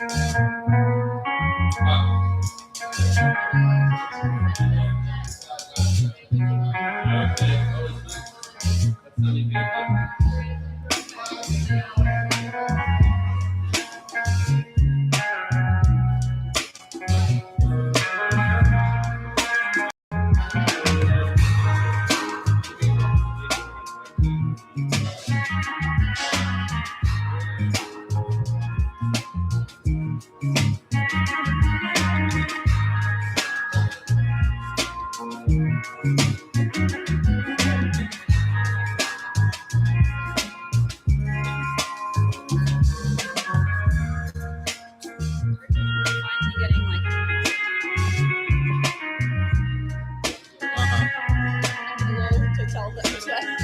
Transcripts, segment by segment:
Finally getting like low to tell them to.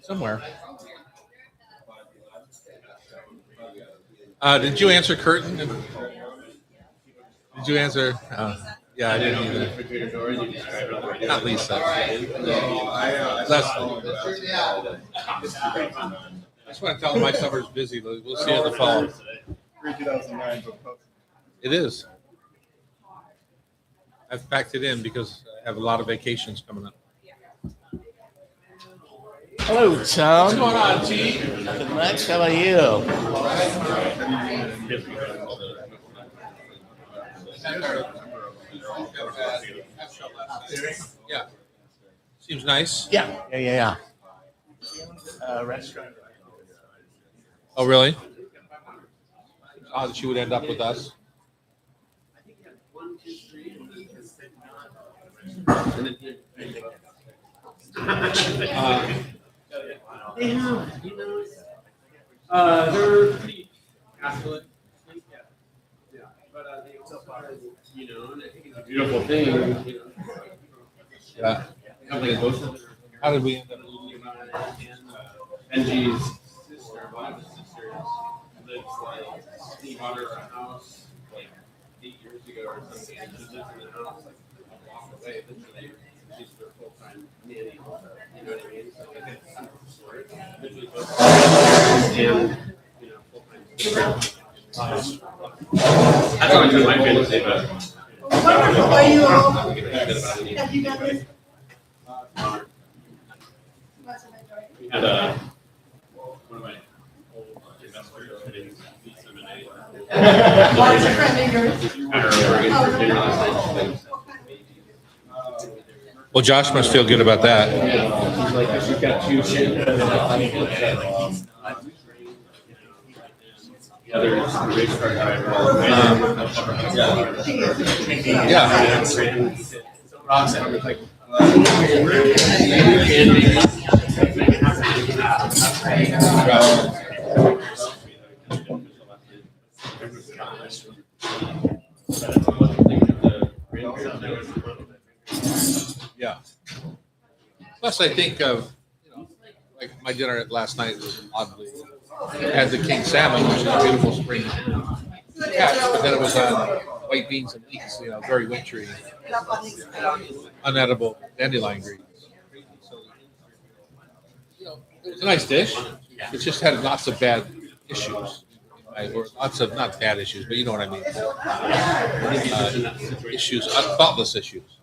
Somewhere. Did you answer Curtin? Did you answer? Yeah, I didn't either. Not Lisa. Leslie. I just want to tell them my summer's busy. We'll see you in the fall. 2009. It is. I've packed it in because I have a lot of vacations coming up. Hello, Tom. What's going on, T? Good much. How are you? Yeah. Seems nice. Yeah. Restaurant. Oh, really? Odd that she would end up with us. They're pretty affluent. Yeah. But they so far as and I think it's a beautiful thing. Yeah. How did we end up? Benji's sister, one of his sisters, lives he bought her a house like 8 years ago or something, and she lives in the house like a block away. Literally, she's their full-time nanny. You know what I mean? So like it's kind of storage. Literally, both full-time. That's always been my fantasy, but. Wonderful. Are you all? Have you done this? We had one of my old investors hitting Lisa Monet. Lots of friend of yours. Well, Josh must feel good about that. Yeah, she's like, she's got 2 kids. The other is the race car driver. Yeah. Roxanne was like, Yeah. Plus, I think of, like my dinner last night was oddly had the king salmon, which is a beautiful spring catch, but then it was on white beans and leeks, very wintry, unedible dandelion greens. It was a nice dish. It just had lots of bad issues. Or lots of, not bad issues, but you know what I mean. Issues, thoughtless issues.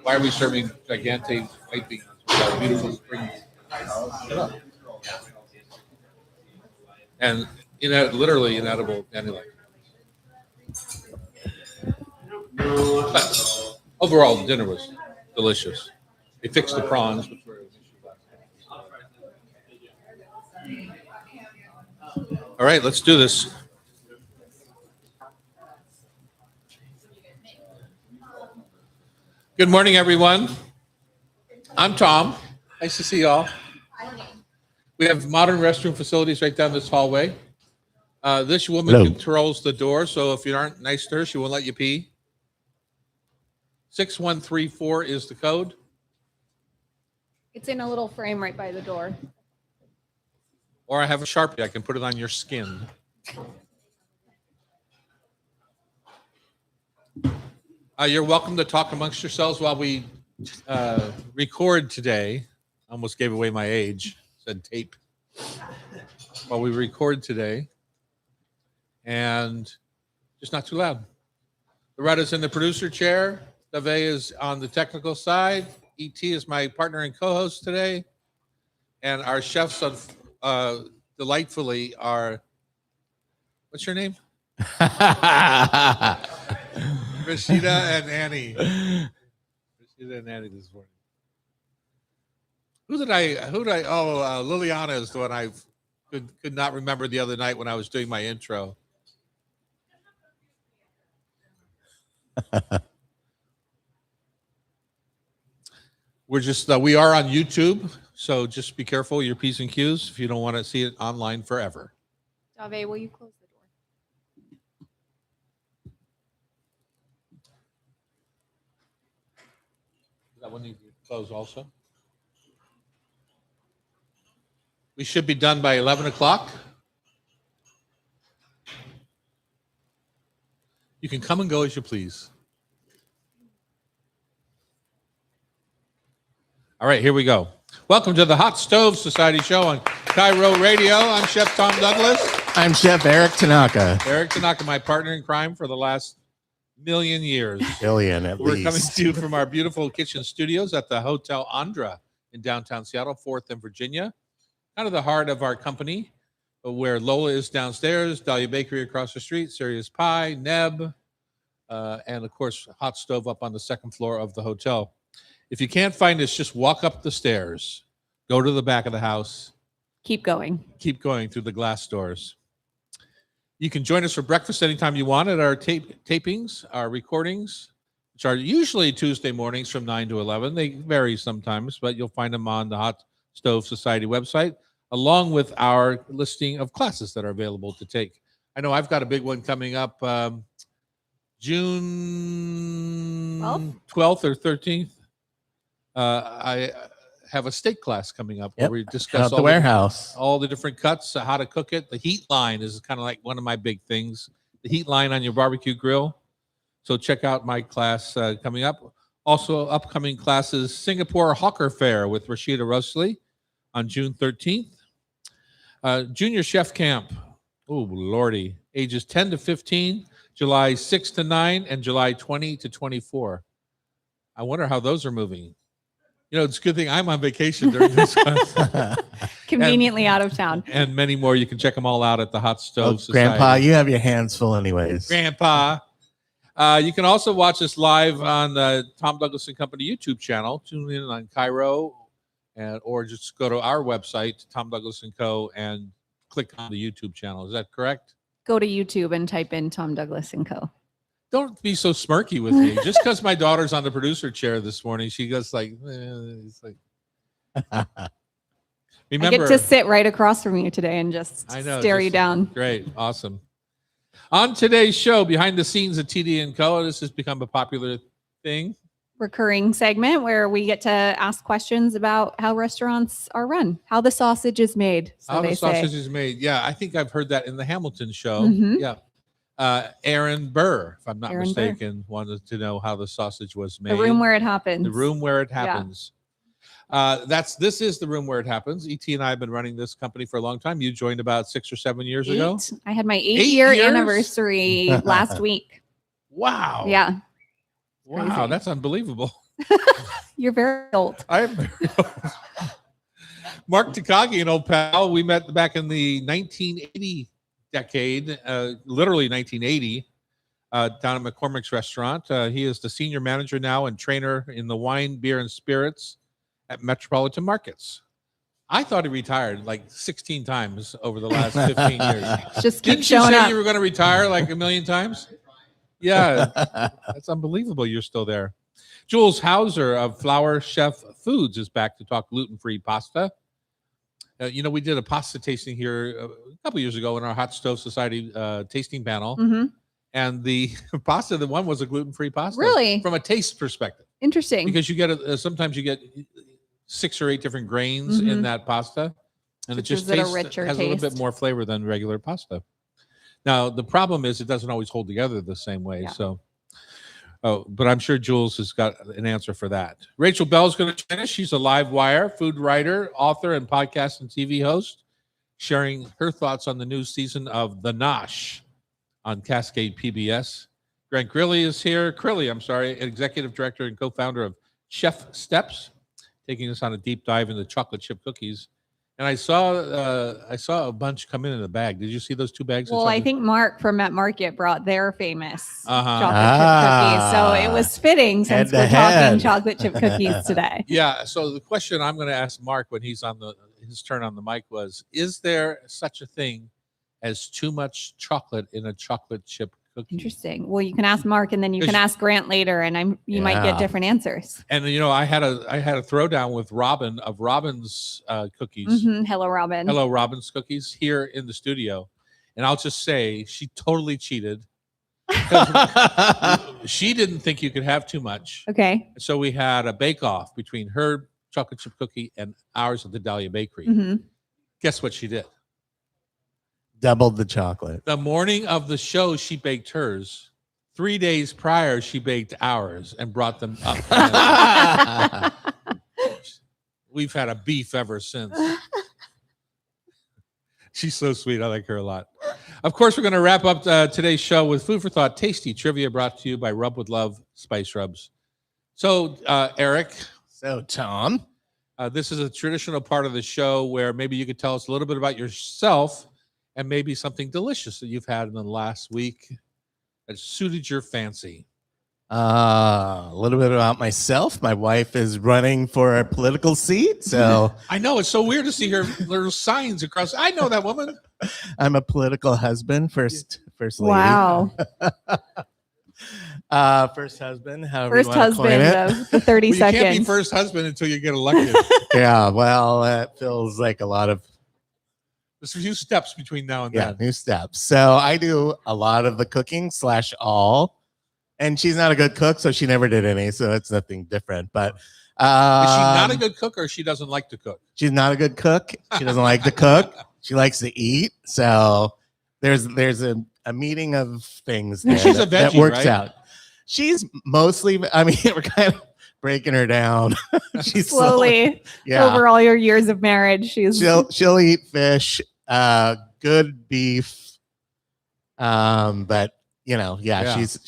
Why are we serving gigantic white beans with our beautiful spring? And literally inedible dandelion. But overall, the dinner was delicious. They fixed the prawns, which were an issue last night. All right, let's do this. Good morning, everyone. I'm Tom. Nice to see y'all. We have modern restroom facilities right down this hallway. This woman controls the door, so if you aren't nice to her, she won't let you pee. 6134 is the code. It's in a little frame right by the door. Or I have a Sharpie. I can put it on your skin. You're welcome to talk amongst yourselves while we record today. I almost gave away my age. Said tape. While we record today. And just not too loud. Loretta's in the producer chair. Dave is on the technical side. ET is my partner and co-host today. And our chefs delightfully are, what's your name? Rashida and Annie. Rashida and Annie this morning. Liliana is the one I could not remember the other night when I was doing my intro. We are on YouTube, so just be careful your P's and Q's if you don't want to see it online forever. Dave, will you close the door? That one needs to close also. We should be done by 11 o'clock. You can come and go as you please. All right, here we go. Welcome to the Hot Stove Society show on Cairo Radio. I'm Chef Tom Douglas. I'm Chef Eric Tanaka. Eric Tanaka, my partner in crime for the last million years. Billion at We're least. coming to you from our beautiful kitchen studios at the Hotel Andra in downtown Seattle, 4th and Virginia. Kind of the heart of our company, where Lola is downstairs, Dahlia Bakery across the street, Serious Pie, Neb, and of course, Hot Stove up on the second floor of the hotel. If you can't find us, just walk up the stairs, go to the back of the house, Keep going. keep going through the glass doors. You can join us for breakfast anytime you want at our tapings, our recordings, which are usually Tuesday mornings from 9 to 11. They vary sometimes, but you'll find them on the Hot Stove Society website, along with our listing of classes that are available to take. I know I've got a big one coming up June 12th or 13th. I have a steak class coming up where we discuss Out the warehouse. all the different cuts, how to cook it. The heat line is kind of like one of my big things. The heat line on your barbecue grill. So check out my class coming up. Also, upcoming classes, Singapore Hawker Fair with Rashida Rusley on June 13th. Junior Chef Camp. Oh, Lordy. Ages 10 to 15, July 6 to 9, and July 20 to 24. I wonder how those are moving. You know, it's a good thing I'm on vacation during this class. Conveniently out of town. And many more. You can check them all out at the Hot Stove Society. Grandpa, you have your hands full anyways. Grandpa. You can also watch us live on the Tom Douglas and Company YouTube channel. Tune in on Cairo, or just go to our website, Tom Douglas and Co., and click on the YouTube channel. Is that correct? Go to YouTube and type in Tom Douglas and Co. Don't be so smirky with me. Just because my daughter's on the producer chair this morning, she goes like, it's like. Remember, I get to sit right across from you today and just I know, stare just- you down. Great. Awesome. On today's show, behind the scenes at TD & Co., this has become a popular thing. Recurring segment where we get to ask questions about how restaurants are run, how the sausage is made. So How they the say. sausage is made. Yeah, I think I've heard that in the Hamilton show. Mhm. Yeah. Aaron Burr, if I'm not Aaron Burr. mistaken, wanted to know how the sausage was made. The room where it happens. The room where it Yeah. happens. This is the room where it happens. ET and I have been running this company for a long time. You joined about 6 or 7 years ago. I had my 8 8-year years? anniversary last week. Wow. Yeah. Wow, crazy. that's unbelievable. You're very old. I'm Mark Takagi, an old pal. We met back in the 1980 decade, literally 1980, down at McCormick's restaurant. He is the senior manager now and trainer in the wine, beer, and spirits at Metropolitan Markets. I thought he retired like 16 times over the last 15 years. Just keep Didn't you showing say up. you were going to retire like a million times? Yeah, that's unbelievable. You're still there. Jules Hauser of Flower Chef Foods is back to talk gluten-free pasta. We did a pasta tasting here a couple years ago in our Hot Stove Society tasting panel, Mhm. and the pasta, the one was a gluten-free pasta. Really? From a taste perspective, Interesting. because you get sometimes you get 6 or 8 different grains in Mhm. that pasta, and it Which just gives it a tastes, richer has a little bit taste. more flavor than regular pasta. Now the problem is it doesn't always hold together the same way. Yeah. So, but I'm sure Jules has got an answer for that. Rachel Bell's going to join us. She's a live wire food writer, author, and podcast and TV host, sharing her thoughts on the new season of The Nosh on Cascade PBS. Grant Crilly is here. Executive director and co-founder of Chef Steps, taking us on a deep dive into chocolate chip cookies. And I saw a bunch come in a bag. Did you see those 2 bags? of Well, I chocolate- think Mark from Met Market brought their famous Uh-huh. chocolate chip cookies. So it was fitting since Head to we're talking head. chocolate chip cookies today. Yeah. So the question I'm going to ask Mark when he's on his turn on the mic was: is there such a thing as too much chocolate in a chocolate chip cookie? Interesting. Well, you can ask Mark and then you can Because- ask Grant later and you might Yeah. get different answers. And I had a throwdown with Robin of Robin's cookies. Hello, Robin. Hello, Robin's cookies here in the studio, and I'll just say she totally cheated. She didn't think you could have too much, Okay. so we had a bake-off between her chocolate chip cookie and ours at the Dahlia Bakery. Mhm. Guess what she did? Doubled the chocolate. The morning of the show, she baked hers 3 days prior, she baked ours and brought them up. We've had a beef ever since. She's so sweet. I like her a lot. Of course, we're going to wrap up today's show with food for thought, tasty trivia brought to you by Rub with Love Spice Rubs. So, Eric, So, Tom, this is a traditional part of the show where maybe you could tell us a little bit about yourself and maybe something delicious that you've had in the last week that suited your fancy. a little bit about myself. My wife is running for a political seat, so I know it's so weird to see her little signs across. I know that woman. I'm a political husband, first lady. Wow. First husband, however First you want to coin husband it. of the 30 Well, you can't be seconds. first husband until you get elected. Yeah, well, that feels like a lot of There's a few steps between now and then. new steps. So I do a lot of the cooking / all, and she's not a good cook, so she never did any, so it's nothing different. But Is she not a um, good cook or she doesn't like to cook? she's not a good cook. She doesn't like to cook. She likes to eat. So there's a meeting of things there She's a that veggie, works right? out. She's mostly, I mean, we're kind of breaking her down. She's Slowly, yeah. over all your years of marriage, she's She'll eat fish, good beef. But Yeah. she's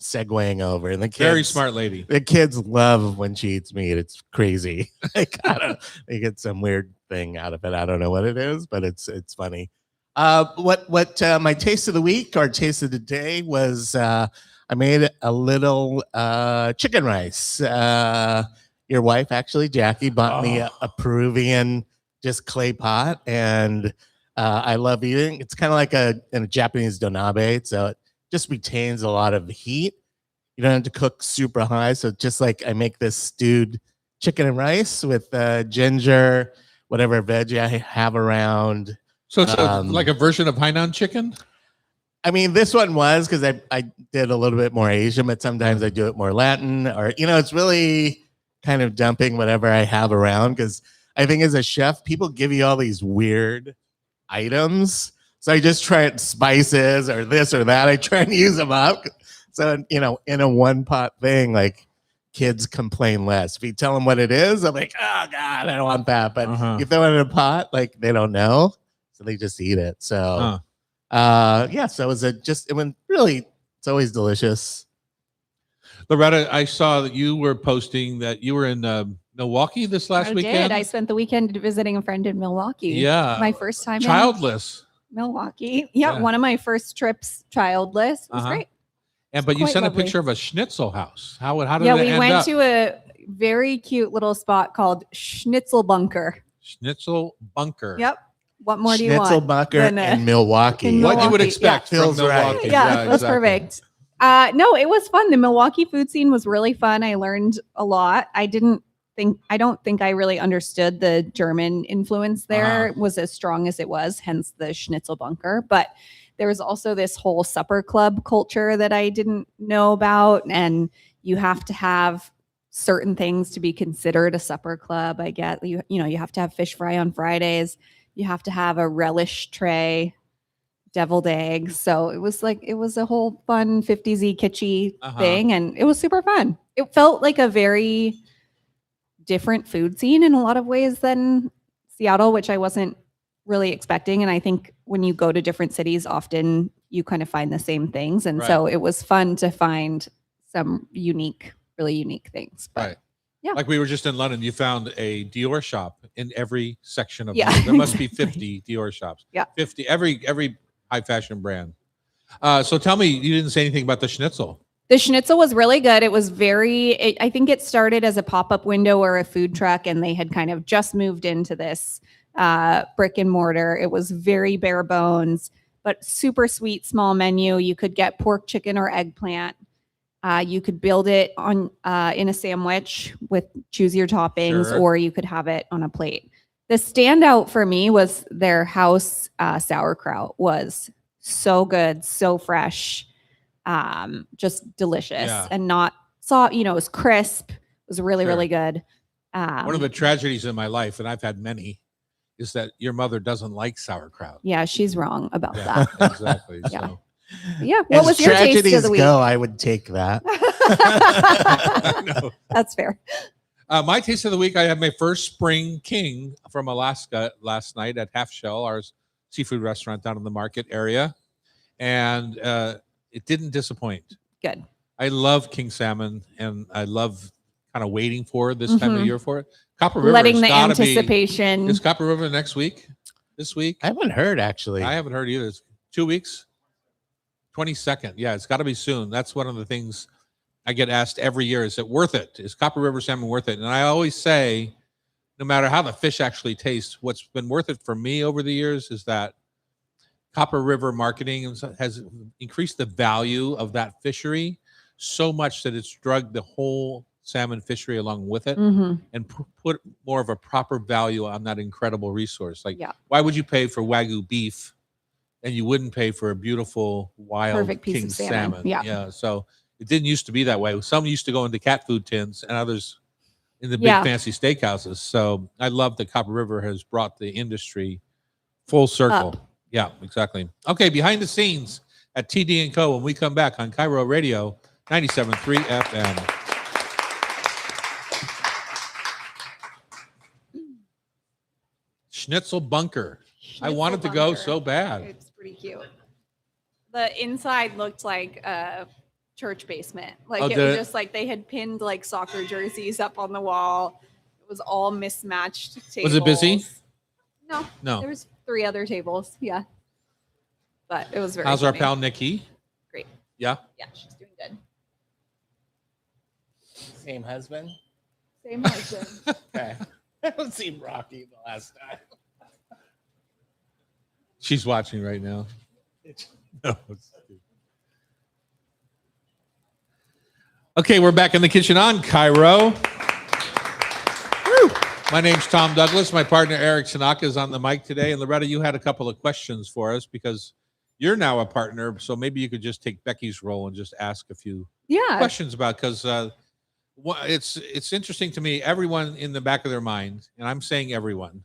segueing over, and the kids, Very smart lady. The kids love when she eats meat. It's crazy. They get some weird thing out of it. I don't know what it is, but it's funny. What my taste of the week or taste of the day was, I made a little chicken rice. Your wife, actually, Jackie, bought me a Peruvian just clay pot, and I love eating. It's kind of like a Japanese donabe, so it just retains a lot of heat. You don't have to cook super high, so just like I make this stewed chicken and rice with ginger, whatever veggie I have around. So it's like a version of Hainan chicken? I mean, this one was because I did a little bit more Asian, but sometimes I do it more Latin, or it's really kind of dumping whatever I have around, because I think as a chef, people give you all these weird items. So I just try it spices or this or that. I try and use them up. So, in a one pot thing, like kids complain less. If you tell them what it is, I'm like, oh God, I don't want that. But you throw it in a pot, like they don't know. So they just eat it. So, so it went really, it's always delicious. Loretta, I saw that you were posting that you were in Milwaukee this last I weekend. did. I spent the weekend visiting a friend in Milwaukee. Yeah. My first time in Childless. Milwaukee. Yeah, Yeah. one of my first trips childless. It was great. But you quite sent lovely. a picture of a schnitzel house. How did Yeah, it we end went up? to a very cute little spot called Schnitzel Bunker. Schnitzel Bunker. Yep. What more do you Schnitzel want? Bunker than, in Milwaukee. in What you would Milwaukee, expect yeah. from Feels right. Milwaukee. Yeah, that's exactly. perfect. No, it was fun. The Milwaukee food scene was really fun. I learned a lot. I don't think I really understood the German influence there. It was as strong as it was, hence the Schnitzel Bunker. But there was also this whole supper club culture that I didn't know about. And you have to have certain things to be considered a supper club. I get you have to have fish fry on Fridays. You have to have a relish tray, deviled eggs. So it was a whole fun 50s kitschy thing, and it was super fun. It felt like a very different food scene in a lot of ways than Seattle, which I wasn't really expecting. And I think when you go to different cities, often you kind of find the same things. And so it was fun to find some really unique things. But Right. Yeah. Like we were just in London, you found a Dior shop in every section of Yeah, London. There must be exactly. 50 Dior shops. Yeah. 50, every high fashion brand. So tell me, you didn't say anything about the schnitzel. The schnitzel was really good. It was I think it started as a pop-up window or a food truck, and they had kind of just moved into this brick and mortar. It was very bare bones, but super sweet, small menu. You could get pork, chicken, or eggplant. You could build it on in a sandwich with choose your toppings, Sure. or you could have it on a plate. The standout for me was their house sauerkraut was so good, so fresh, just delicious, Yeah. and not soft. It was crisp. It was really, Sure. really good. One of the tragedies in my life, and I've had many, is that your mother doesn't like sauerkraut. Yeah, she's wrong about Yeah, that. exactly. Yeah. So Yeah. What As was your taste tragedies of the week? go, I would take that. No. That's fair. My taste of the week, I had my first Spring King from Alaska last night at Half Shell, our seafood restaurant down in the market area. And it didn't disappoint. Good. I love king salmon, and I love kind of waiting for this time of Mhm. year for it. Copper River Letting has the gotta be- anticipation. Is Copper River next week? This week? I haven't heard actually. I haven't heard either. It's 2 weeks. 22nd. Yeah, it's got to be soon. That's one of the things I get asked every year. Is it worth it? Is Copper River salmon worth it? And I always say, no matter how the fish actually tastes, what's been worth it for me over the years is that Copper River marketing has increased the value of that fishery so much that it's drugged the whole salmon fishery along with it Mhm. and put more of a proper value on that incredible resource. Like, Yeah. why would you pay for Wagyu beef and you wouldn't pay for a beautiful wild Perfect piece king of salmon. Yeah. So it didn't used to be that way. Some used to go into cat food tins and others in the big Yeah. fancy steakhouses. So I love that Copper River has brought the industry full circle. Up. Yeah, exactly. Okay, behind the scenes at TD & Co. when we come back on Cairo Radio 97.3 FM. Schnitzel Bunker. I wanted to go so bad. It's pretty cute. The inside looked like a church basement. Like Oh, it did was it? just like they had pinned like soccer jerseys up on the wall. It was all mismatched tables. Was it busy? No, No. there was 3 other tables. Yeah, but it was very. How's our funny. pal Nikki? Great. Yeah. Yeah, she's doing good. Same husband. Same husband. Okay. I haven't seen Rocky the last time. She's watching right now. No. Okay, we're back in the kitchen on Cairo. Woo. My name's Tom Douglas. My partner Eric Tanaka is on the mic today. And Loretta, you had a couple of questions for us because you're now a partner. So maybe you could just take Becky's role and just ask a few Yeah. questions about, because it's interesting to me. Everyone in the back of their mind, and I'm saying everyone,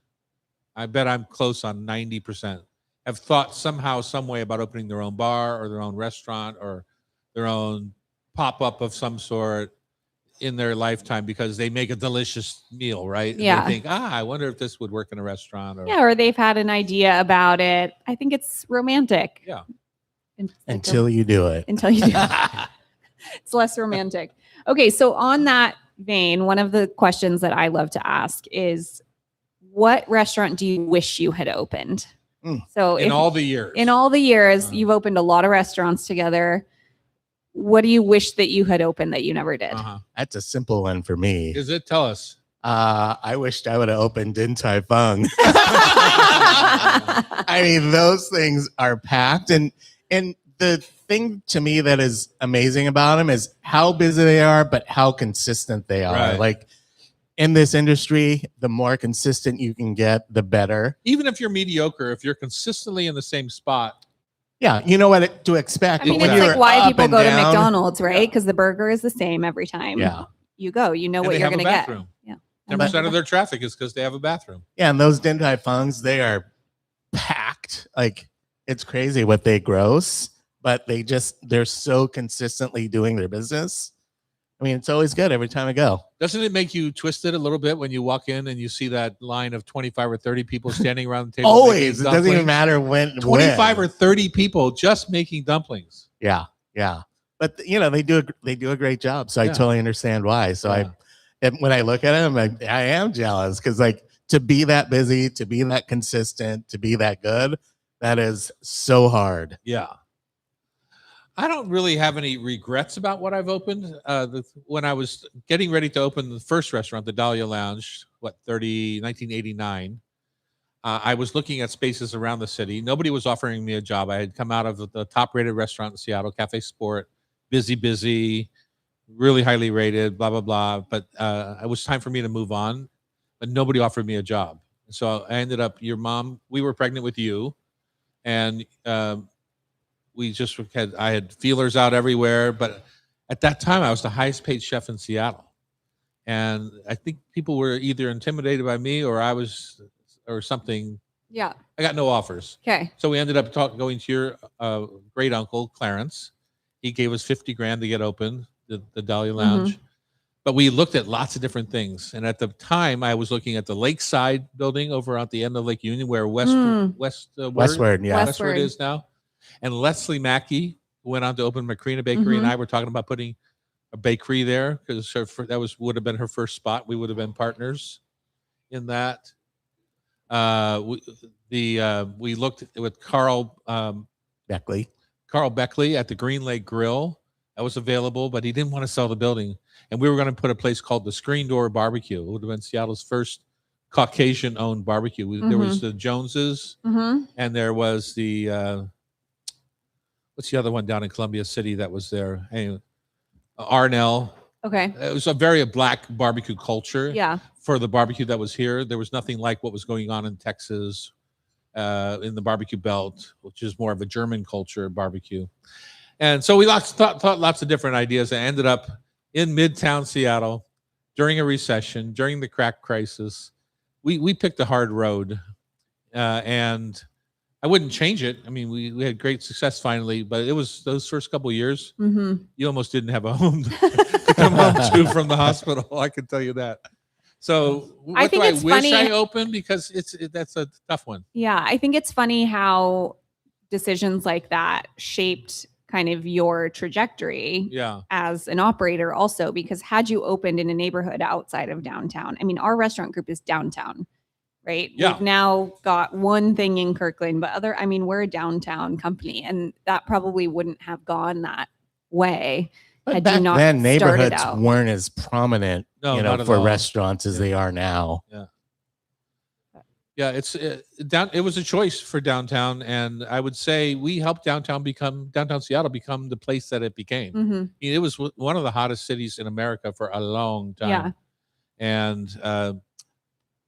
I bet I'm close on 90%, have thought somehow, some way about opening their own bar or their own restaurant or their own pop-up of some sort in their lifetime because they make a delicious meal, right? And Yeah. they think, I wonder if this would work in a restaurant. Or Yeah, or they've had an idea about it. I think it's romantic. Yeah. Until you do it. until you do. It's less romantic. Okay, so on that vein, one of the questions that I love to ask is, what restaurant do you wish you had opened? Mm. So in if- all the years. in all the years, you've opened a lot of restaurants together. What do you wish that you had opened that you never did? Uh-huh. That's a simple one for me. Is it? Tell us. I wished I would have opened Din Tai Fung. I mean, those things are packed, and the thing to me that is amazing about them is how busy they are, but how consistent they are. Right. Like in this industry, the more consistent you can get, the better. Even if you're mediocre, if you're consistently in the same spot, Yeah, you know what to expect. I mean, When it's you're like why up people and go to down. McDonald's, right? Because the burger is the same every time. Yeah, You go, you know and what they you're have a going to get. bathroom. Yeah. 10% of their traffic is because they have a bathroom. yeah, and those Din Tai Fungs, they are packed. Like it's crazy what they gross, but they're so consistently doing their business. I mean, it's always good every time I go. Doesn't it make you twisted a little bit when you walk in and you see that line of 25 or 30 people standing around the table? Always, it making doesn't even dumplings? matter when. 25 when. or 30 people just making dumplings. Yeah, yeah. But you know they do a great job, so I Yeah. totally understand why. So Yeah. when I look at them, I am jealous because like to be that busy, to be that consistent, to be that good, that is so hard. Yeah. I don't really have any regrets about what I've opened. When I was getting ready to open the first restaurant, the Dahlia Lounge, 1989, I was looking at spaces around the city. Nobody was offering me a job. I had come out of the top-rated restaurant in Seattle, Cafe Sport, busy, really highly rated, blah, blah, blah. But it was time for me to move on, but nobody offered me a job. So I ended up, we were pregnant with you, and I had feelers out everywhere, but at that time I was the highest paid chef in Seattle. And I think people were either intimidated by me or something Yeah. I got no offers. Okay. So we ended up going to your great uncle Clarence. He gave us 50 grand to get open the Dahlia Lounge. But we looked at lots of different things. And at the time, I was looking at the Lakeside building over at the end of Lake Union, where Westward, yeah. Westward is now. And Leslie Mackey went on to open Macrina Bakery, and I were talking about putting a bakery there because that would have been her first spot. We would have been partners in that. We looked with Carl Beckley. at the Green Lake Grill. That was available, but he didn't want to sell the building. And we were going to put a place called the Screen Door Barbecue. It would have been Seattle's first Caucasian-owned barbecue. There was the Joneses, and there was the what's the other one down in Columbia City that was there? Anyway, Arnell. Okay. It was a very black barbecue culture. Yeah. For the barbecue that was here, there was nothing like what was going on in Texas, in the barbecue belt, which is more of a German culture barbecue. And so we thought lots of different ideas and ended up in Midtown Seattle during a recession, during the crack crisis. We picked a hard road, and I wouldn't change it. I mean, we had great success finally, but it was those first couple of years, you almost didn't have a home to come home to from the hospital. I can tell you that. So I think it's wish funny. I opened because that's a tough one. Yeah. I think it's funny how decisions like that shaped kind of your trajectory Yeah. as an operator also, because had you opened in a neighborhood outside of downtown, I mean, our restaurant group is downtown, right? Yeah. We've now got one thing in Kirkland, but we're a downtown company, and that probably wouldn't have gone that way But had back you not then, started neighborhoods out. weren't as prominent, No, not at for all. restaurants as they are now. Yeah, it was a choice for downtown, and I would say we helped downtown Seattle become the place that it became. I mean, it was one of the hottest cities in America for a long time. Yeah. And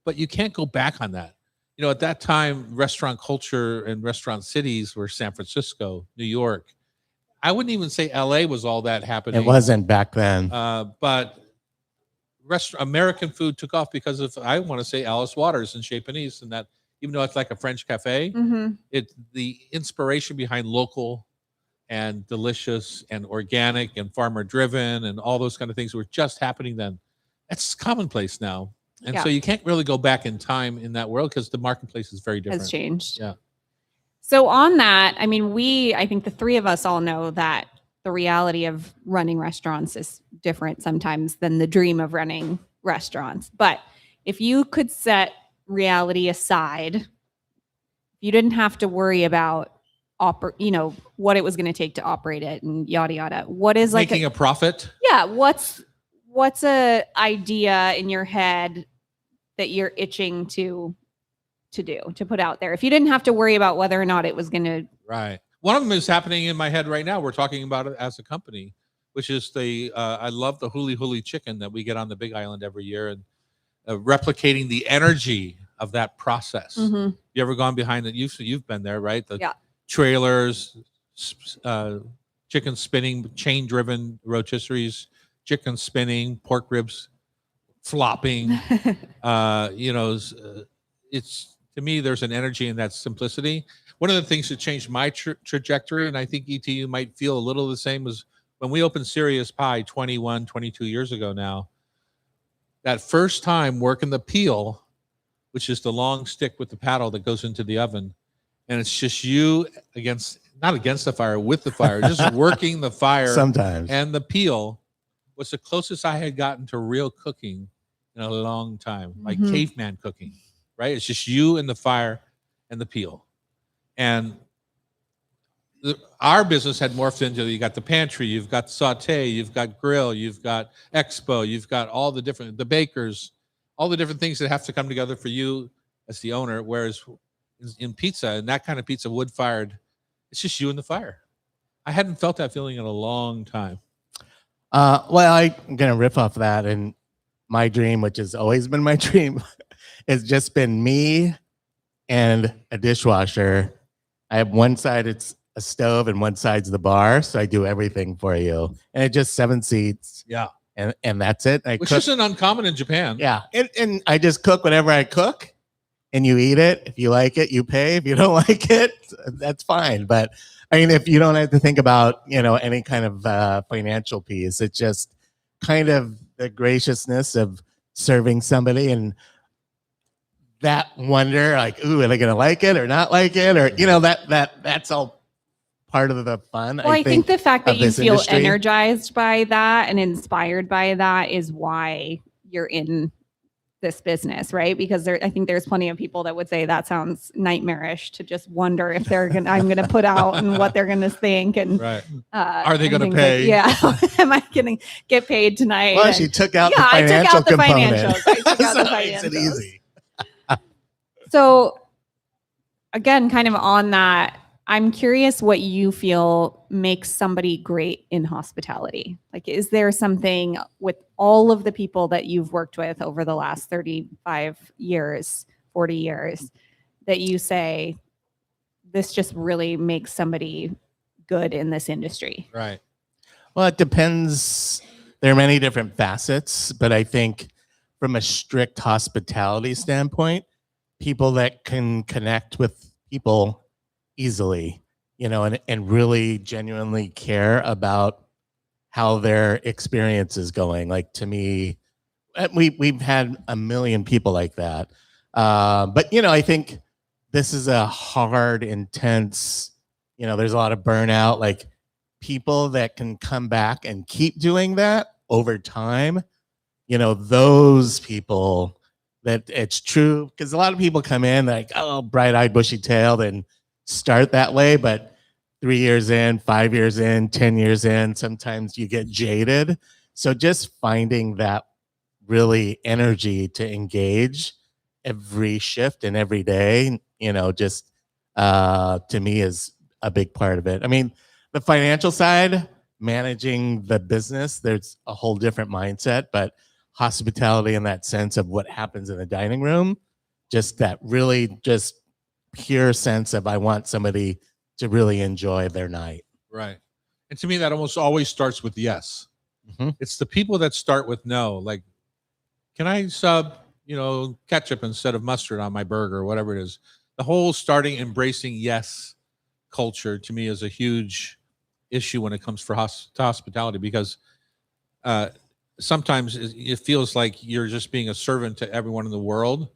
but you can't go back on that. At that time, restaurant culture and restaurant cities were San Francisco, New York. I wouldn't even say LA was all that happening. It wasn't back then. But American food took off because of, I want to say, Alice Waters and Chez Panisse, and that, even though it's like a French cafe, the inspiration behind local and delicious and organic and farmer driven and all those kind of things were just happening then. That's commonplace now. And so you can't really go back in time in that world because the marketplace is very different. Has changed. Yeah. So on that, I mean, I think the three of us all know that the reality of running restaurants is different sometimes than the dream of running restaurants. But if you could set reality aside, you didn't have to worry about what it was going to take to operate it and yada yada. What is Making a profit? Yeah, what's a idea in your head that you're itching to put out there if you didn't have to worry about whether or not it was going to. Right. One of them is happening in my head right now. We're talking about it as a company, which is I love the Huli Huli chicken that we get on the Big Island every year, and replicating the energy of that process. You ever gone behind it? You've been there, right? The trailers, chicken spinning, chain-driven rotisseries, chicken spinning, pork ribs flopping. It's, to me, there's an energy in that simplicity. One of the things that changed my trajectory, and I think ETU might feel a little the same, was when we opened Serious Pie 22 years ago now. That first time working the peel, which is the long stick with the paddle that goes into the oven, and it's just you not against the fire, with the fire, just working the fire. Sometimes. And the peel was the closest I had gotten to real cooking in a long time, like caveman cooking, right? It's just you and the fire and the peel. And our business had morphed into, you got the pantry, you've got saute, you've got grill, you've got expo, you've got all the bakers, all the different things that have to come together for you as the owner. Whereas in pizza, and that kind of pizza, wood fired, it's just you and the fire. I hadn't felt that feeling in a long time. Well, I'm going to riff off that. And my dream, which has always been my dream, has just been me and a dishwasher. I have one side, it's a stove, and one side's the bar. So I do everything for you. And it's just 7 seats. Yeah. And that's it. Which isn't uncommon in Japan. Yeah. And I just cook whatever I cook. and you eat it. If you like it, you pay. If you don't like it, that's fine. But I mean, if you don't have to think about, any kind of financial piece, it's just kind of the graciousness of serving somebody and that wonder, like, ooh, are they going to like it or not like it? Or, that's all part of the fun. Well, I think the fact that of you this feel industry. energized by that and inspired by that is why you're in this business, right? Because I think there's plenty of people that would say that sounds nightmarish to just wonder if I'm going to put out and what they're going to think. And Right. Are they and gonna things pay? yeah. Am I going to get paid tonight? Well, And- she took out Yeah, the I took financial out the component. financials. I took out So the it makes it financials. easy. So again, kind of on that, I'm curious what you feel makes somebody great in hospitality. Like, is there something with all of the people that you've worked with over the last 35 years, 40 years, that you say, this just really makes somebody good in this industry? Right. Well, it depends. There are many different facets, but I think from a strict hospitality standpoint, people that can connect with people easily, and really genuinely care about how their experience is going. Like, to me, we've had a million people like that. But, I think this is a hard, intense, there's a lot of burnout. Like, people that can come back and keep doing that over time, those people that it's true. Because a lot of people come in like, oh, bright-eyed, bushy-tailed, and start that way. But 3 years in, 5 years in, 10 years in, sometimes you get jaded. So just finding that really energy to engage every shift and every day, just to me is a big part of it. I mean, the financial side, managing the business, there's a whole different mindset, but hospitality in that sense of what happens in the dining room, just that really just pure sense of I want somebody to really enjoy their night. Right. And to me, that almost always starts with yes. Mhm. It's the people that start with no. Like, can I sub, ketchup instead of mustard on my burger or whatever it is? The whole starting embracing yes culture to me is a huge issue when it comes to hospitality, because sometimes it feels like you're just being a servant to everyone in the world,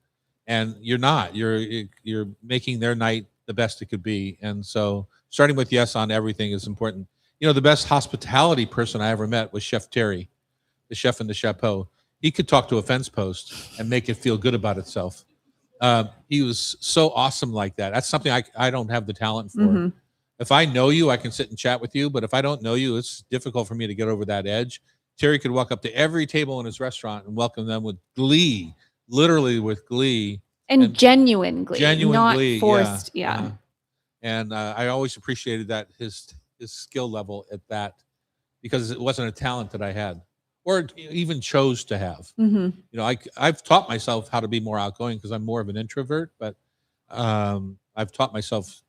and you're not. You're making their night the best it could be. And so starting with yes on everything is important. The best hospitality person I ever met was Chef Terry, the chef in the Chapeau. He could talk to a fence post and make it feel good about itself. He was so awesome like that. That's something I don't have the talent for. Mhm. If I know you, I can sit and chat with you. But if I don't know you, it's difficult for me to get over that edge. Terry could walk up to every table in his restaurant and welcome them with glee, literally with glee. And genuine glee, Genuine not glee, forced. Yeah. uh-huh. And I always appreciated that his skill level at that, because it wasn't a talent that I had or even chose to have. Mhm. I've taught myself how to be more outgoing because I'm more of an introvert, but I've taught myself.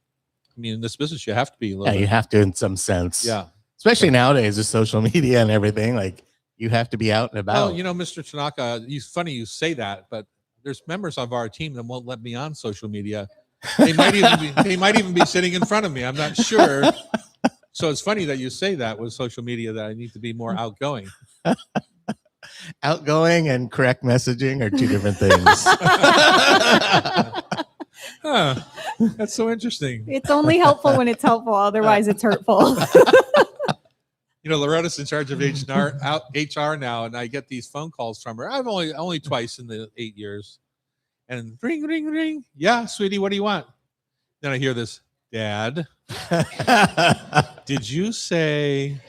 I mean, in this business, you have to be a little Yeah, you bit. have to in some sense. Yeah. Especially nowadays with social media and everything, like you have to be out and about. Well, Mr. Tanaka, it's funny you say that, but there's members of our team that won't let me on social media. They might even be sitting in front of me. I'm not sure. So it's funny that you say that with social media, that I need to be more outgoing. Outgoing and correct messaging are two different things. Huh. That's so interesting. It's only helpful when it's helpful. Otherwise, it's hurtful. Loretta's in charge of HR now, and I get these phone calls from her. I've only twice in the 8 years. And ring, ring, ring. Yeah, sweetie, what do you want? Then I hear this, Dad, did you say?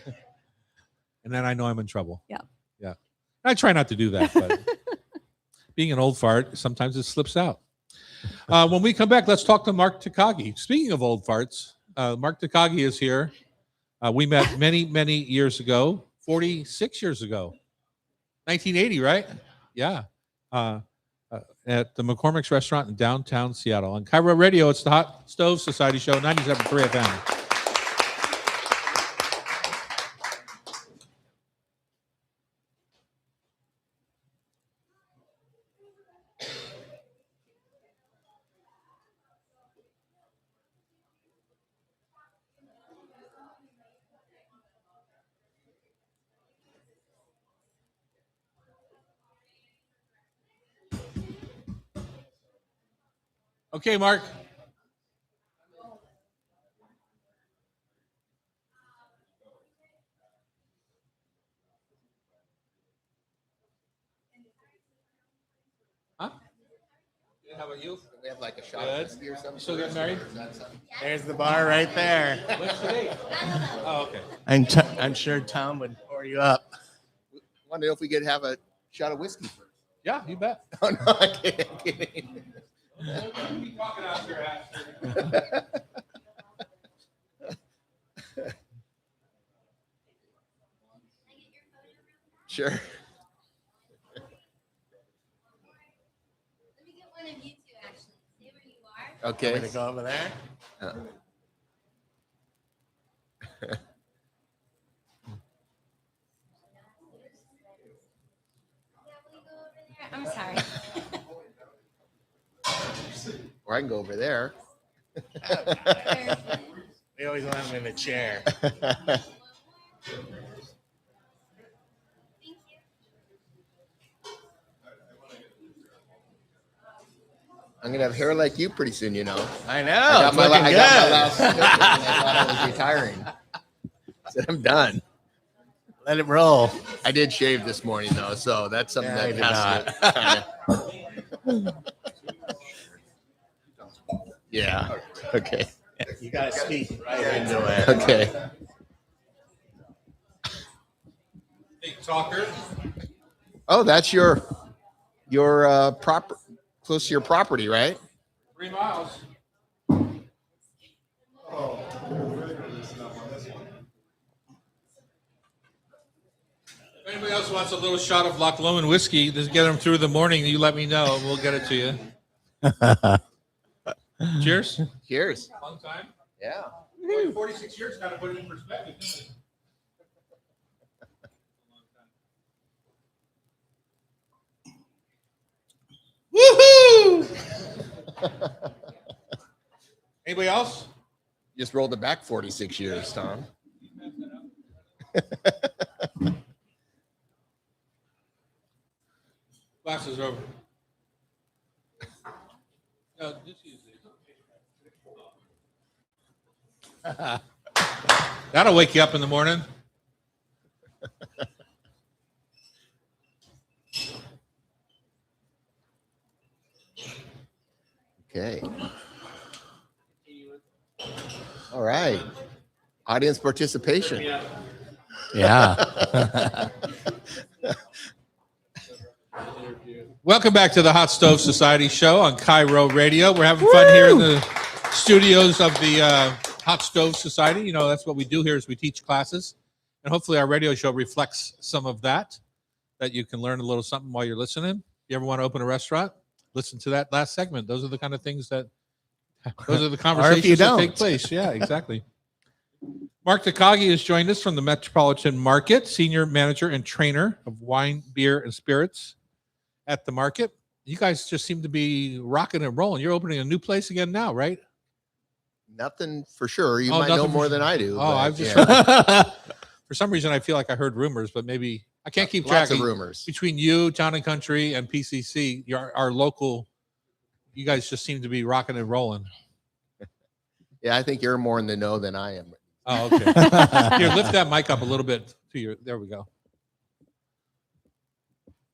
And then I know I'm in trouble. Yeah. Yeah. I try not to do that, but being an old fart, sometimes it slips out. When we come back, let's talk to Mark Takagi. Speaking of old farts, Mark Takagi is here. We met many, many years ago, 46 years ago, 1980, right? Yeah. At the McCormick's restaurant in downtown Seattle. On Cairo Radio, it's the Hot Stove Society Show, 97.3 FM. Okay, Mark. Huh? How about you? We have like a shot Good. of whiskey or something. You still getting married? There's the bar right there. What's the date? Oh, okay. I'm sure Tom would pour you up. Wonder if we could have a shot of whiskey first. Yeah, you bet. Oh no, I'm kidding. I'm kidding. Sure. Let me get one of you two, actually. Stay where you are. Okay. Want me to go over there? Yeah, will you go over there? I'm sorry. Or I can go over there. Perfect. We always want him in a chair. Thank you. I'm gonna have hair like you pretty soon, you know. I know. I got it's my, looking I good. got my last snippet and I thought I was retiring. I said I'm done. Let it roll. I did shave this morning though, so that's something Yeah, I that did has to. Yeah. Okay. You gotta speak right into it. Okay. Big talker. Oh, that's your proper close to your property, right? 3 miles. If anybody else wants a little shot of Loch Lomond whiskey to get them through the morning, you let me know and we'll get it to you. Cheers. Cheers. Long time. Yeah. 46 years, got to put it in perspective. Doesn't it? Woohoo! Anybody else? Just rolled it back 46 years, Tom. Glasses over. No, just use these. That'll wake you up in the morning. Okay. All right. Audience participation. Yeah. Welcome back to the Hot Stove Society show on Cairo Radio. We're having fun here in the studios of the Hot Stove Society. You know, that's what we do here is we teach classes. And hopefully our radio show reflects some of that you can learn a little something while you're listening. You ever want to open a restaurant? Listen to that last segment. Those are the kind of things those are the conversations that take place. Yeah, exactly. Mark Takagi has joined us from the Metropolitan Market, Senior Manager and Trainer of Wine, Beer, and Spirits at the market. You guys just seem to be rocking and rolling. You're opening a new place again now, right? Nothing for sure. You Oh, might know nothing for more sure. than I do. Oh, but I've just yeah. For some reason, I feel like I heard rumors, but maybe I can't keep Lots track of rumors. between you, Town and Country, and PCC. Our local. You guys just seem to be rocking and rolling. Yeah, I think you're more in the know than I am. Oh, okay. Here, lift that mic up a little bit to your. There we go.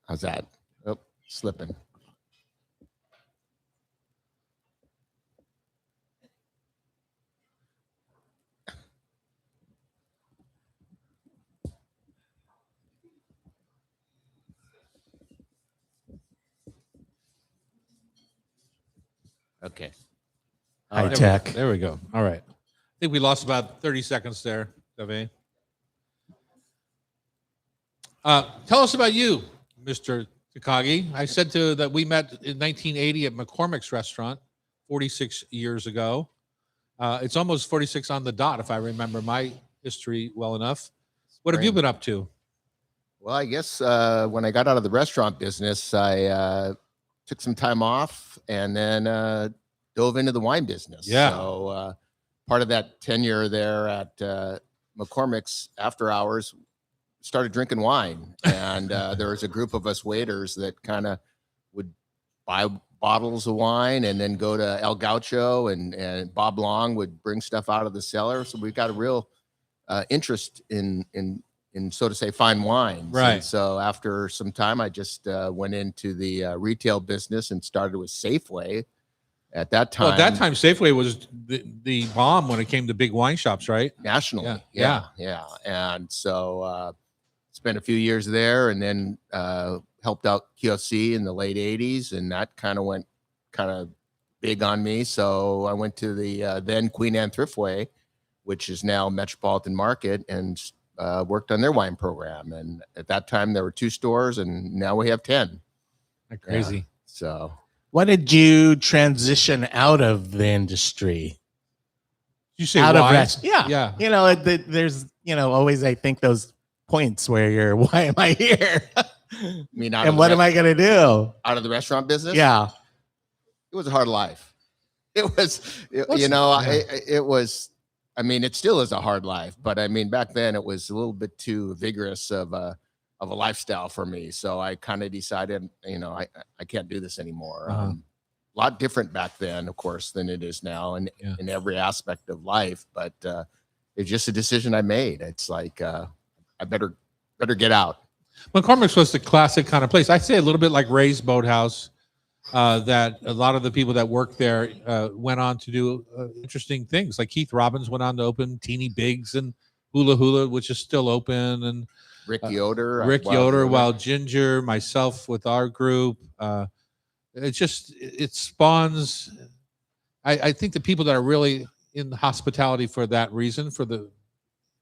How's that? Oh, slipping. Okay. High There tech. There we go. All right. I think we lost about 30 seconds there, Dave. Tell us about you, Mr. Takagi. I said that we met in 1980 at McCormick's restaurant 46 years ago. It's almost 46 on the dot, if I remember my history well enough. What have you been up to? Well, I guess when I got out of the restaurant business, I took some time off and then dove into the wine business. Yeah. So part of that tenure there at McCormick's after hours, started drinking wine. And there was a group of us waiters that kind of would buy bottles of wine and then go to El Gaucho, and Bob Long would bring stuff out of the cellar. So we've got a real interest in so to say fine wines. Right. And so after some time, I just went into the retail business and started with Safeway. At that time, Well, at that time, Safeway was the bomb when it came to big wine shops, right? nationally. Yeah. Yeah. And so spent a few years there, and then helped out QFC in the late 80s, and that kind of went big on me. So I went to the then Queen Anne Thriftway, which is now Metropolitan Market, and worked on their wine program. And at that time there were 2 stores, and now we have 10. Crazy. So Why did you transition out of the industry? You say Out of why? rest? Yeah. Yeah. You know, there's, always, I think, those points where you're, why am I here? I mean, And what am I going to do? out of the restaurant business? Yeah. It was a hard life. It was, What's- it was, I mean, it still is a hard life, but I mean, back then it was a little bit too vigorous of a lifestyle for me. So I kind of decided, I can't do this anymore. Uh-huh. A lot different back then, of course, than it is now, and Yeah. in every aspect of life. But it's just a decision I made. It's like, I better get out. McCormick's was the classic kind of place. I'd say a little bit like Ray's Boathouse, that a lot of the people that worked there went on to do interesting things. Like Keith Robbins went on to open Teeny Bigs and Hula Hula, which is still open, and Rick Yoder. Rick Yoder, Wild Ginger, myself with our group. It spawns. I think the people that are really in hospitality for that reason,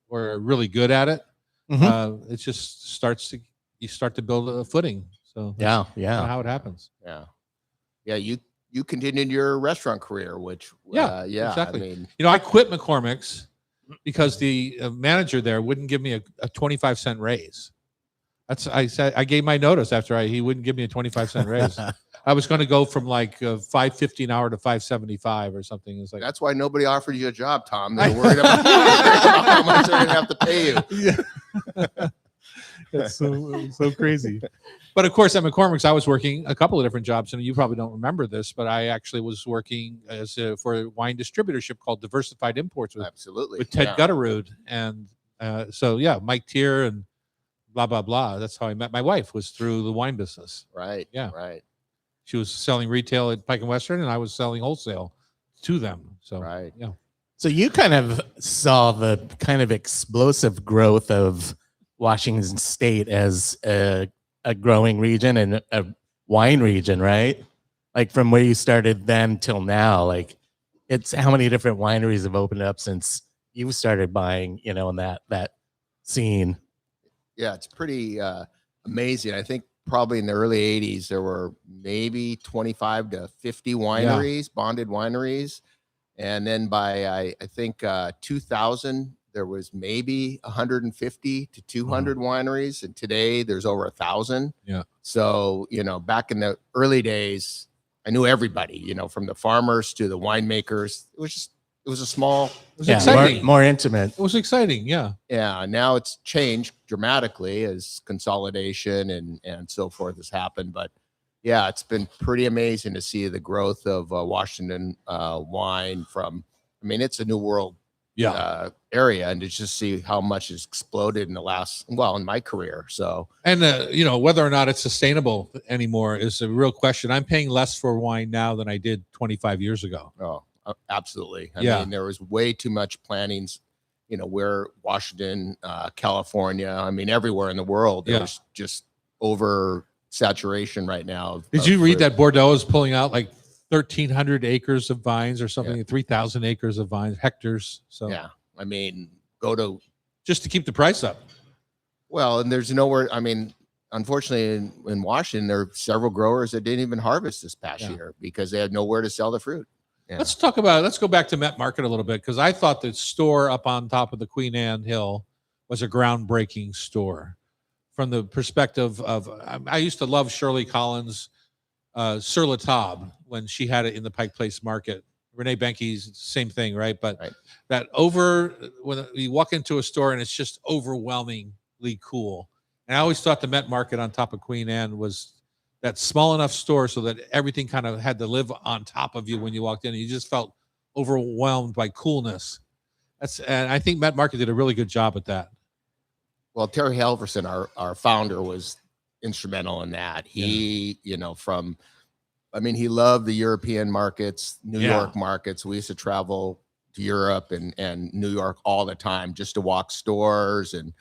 or are really good at it, it just you start to build a footing. So Yeah. that's Yeah. how it happens. Yeah. You continued your restaurant career, which Yeah, yeah, exactly. I mean, I quit McCormick's because the manager there wouldn't give me a 25-cent raise. I gave my notice after he wouldn't give me a 25-cent raise. I was going to go from like $5.50 an hour to $5.75 or something. It's like, that's why nobody offered you a job, Tom. They're worried about how much they're gonna have to pay you. That's so crazy. But of course, at McCormick's, I was working a couple of different jobs, and you probably don't remember this, but I actually was working for a wine distributorship called Diversified Imports Absolutely. with Ted yeah. Gutterud, and Mike Tier and blah blah blah. That's how I met my wife, was through the wine business. Right. Yeah. Right. She was selling retail at Pike and Western, and I was selling wholesale to them. So Right. yeah. So you kind of saw the kind of explosive growth of Washington State as a growing region and a wine region, right? Like from where you started then till now, like it's how many different wineries have opened up since you started buying, in that scene. Yeah, it's pretty amazing. I think probably in the early 80s, there were maybe 25 to 50 wineries, bonded wineries. And then by, I think 2000, there was maybe 150 to 200 wineries. And today there's over 1,000. Yeah. So, back in the early days, I knew everybody, from the farmers to the winemakers. It was a small, It was Yeah, exciting. more intimate. It was exciting. Yeah. yeah. Now it's changed dramatically as consolidation and so forth has happened. But yeah, it's been pretty amazing to see the growth of Washington wine from, it's a new world area, and to just see how much has exploded in in my career. So, And whether or not it's sustainable anymore is a real question. I'm paying less for wine now than I did 25 years ago. absolutely. I Yeah. mean, there was way too much plannings, where Washington, California, everywhere in the world, Yeah. there's just over saturation right now. Did you read that Bordeaux is pulling out like 1,300 acres of vines or something, 3,000 acres of vines, hectares? So Yeah. Go to, just to keep the price up. well, and there's nowhere, unfortunately in Washington, there are several growers that didn't even harvest this past Yeah. year because they had nowhere to sell the fruit. Yeah. Let's go back to Met Market a little bit, because I thought the store up on top of the Queen Anne Hill was a groundbreaking store from the perspective of, I used to love Shirley Collins' Sur La Table when she had it in the Pike Place Market. Renee Benke's same thing, right? But Right. when you walk into a store and it's just overwhelmingly cool. And I always thought the Met Market on top of Queen Anne was that small enough store so that everything kind of had to live on top of you when you walked in. You just felt overwhelmed by coolness. And I think Met Market did a really good job at that. Well, Terry Halverson, our founder, was instrumental in that. He, you know, he loved the European markets, New York markets. We used to travel to Europe and New York all the time just to walk stores and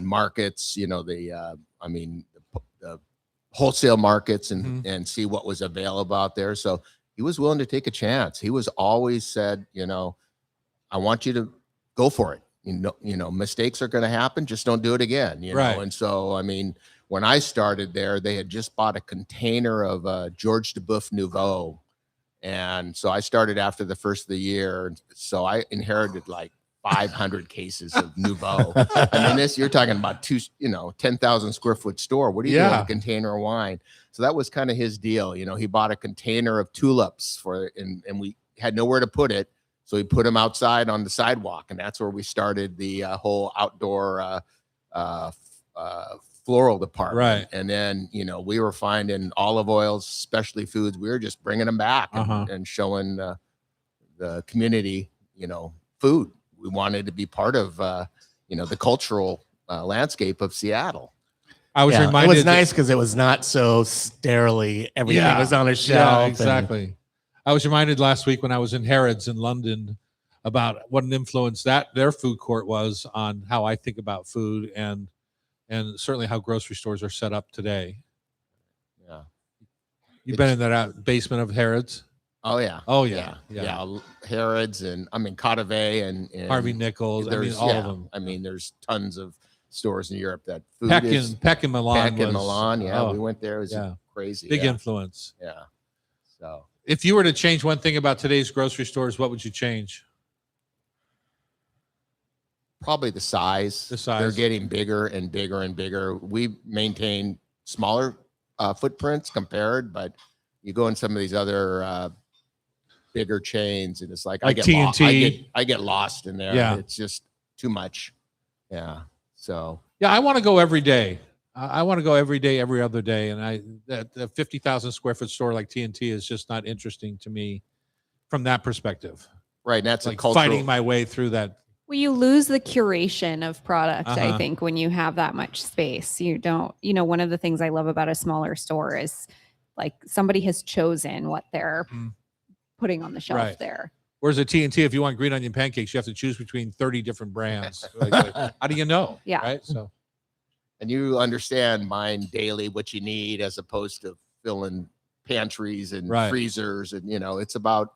markets, you know, the wholesale markets and see what was available out there. So he was willing to take a chance. He was always said, you know, I want you to go for it. You know, mistakes are going to happen. Just don't do it again, you know? And so, I mean, when I started there, they had just bought a container of George Duboeuf Nouveau. And so I started after the first of the year. So I inherited like 500 cases of Nouveau. I mean, you're talking about 10,000 square foot store. What do you do with a container of wine? So that was kind of his deal. You know, he bought a container of tulips and we had nowhere to put it. So he put them outside on the sidewalk. And that's where we started the whole outdoor floral department. Right. And then, you know, we were finding olive oils, specialty foods. We were just bringing them back and showing the community, you know, food. We wanted to be part of, you know, the cultural landscape of Seattle. I was reminded. It was nice because it was not so sterilely. Everything was on a shelf. Yeah, exactly. I was reminded last week when I was in Harrods in London about what an influence that their food court was on how I think about food and certainly how grocery stores are set up today. Yeah. You've been in that basement of Harrods? Oh yeah. Oh yeah. Harrods and Cotave and Harvey Nichols. I mean, all of them. I mean, there's tons of stores in Europe that food Peck in Milan. Peck in Milan. Yeah. We went there. It was crazy. Big influence. Yeah. So if you were to change one thing about today's grocery stores, what would you change? Probably the size. They're getting bigger and bigger and bigger. We maintain smaller footprints compared, but you go in some of these other bigger chains and it's like I get TNT. I get lost in there. Yeah. It's just too much. Yeah. So yeah, I want to go every day. I want to go every day, every other day. And the 50,000 square foot store like TNT is just not interesting to me from that perspective. Right. And that's like a cultural, fighting my way through that. Well, you lose the curation of product, I think, when you have that much space. You don't, you know, one of the things I love about a smaller store is like somebody has chosen what they're putting on the shelf there. Whereas at TNT, if you want green onion pancakes, you have to choose between 30 different brands. How do you know? Yeah. Right. So, and you understand buying daily what you need as opposed to filling pantries and freezers. And, you know, it's an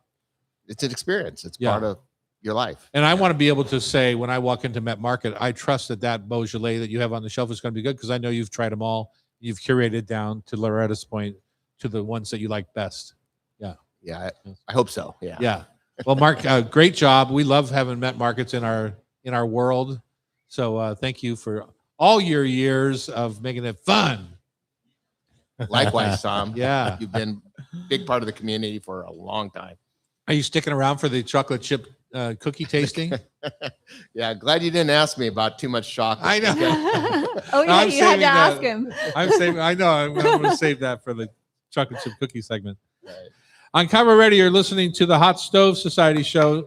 experience. It's part of your life. And I want to be able to say when I walk into Met Market, I trust that Beaujolais that you have on the shelf is going to be good because I know you've tried them all. You've curated down to Loretta's point to the ones that you like best. Yeah. Yeah. I hope so. Yeah. Yeah. Well, Mark, great job. We love having Met Markets in our world. So thank you for all your years of making it fun. Likewise, Tom. Yeah. You've been a big part of the community for a long time. Are you sticking around for the chocolate chip cookie tasting? Yeah, glad you didn't ask me about too much chocolate. I know. Oh yeah, you had to ask him. I know. I'm going to save that for the chocolate chip cookie segment. Right. On Cairo Radio, you're listening to the Hot Stove Society show.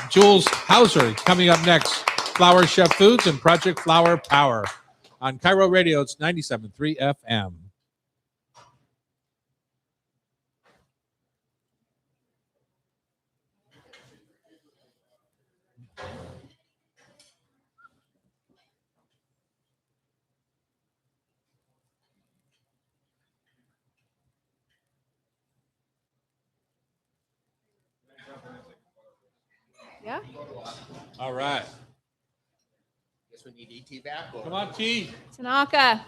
Jules Hauser coming up next. Flower Chef Foods and Project Flower Power. On Cairo Radio, it's 97.3 FM. Yeah. All right. Guess we need ET back. Come on, T. Tanaka.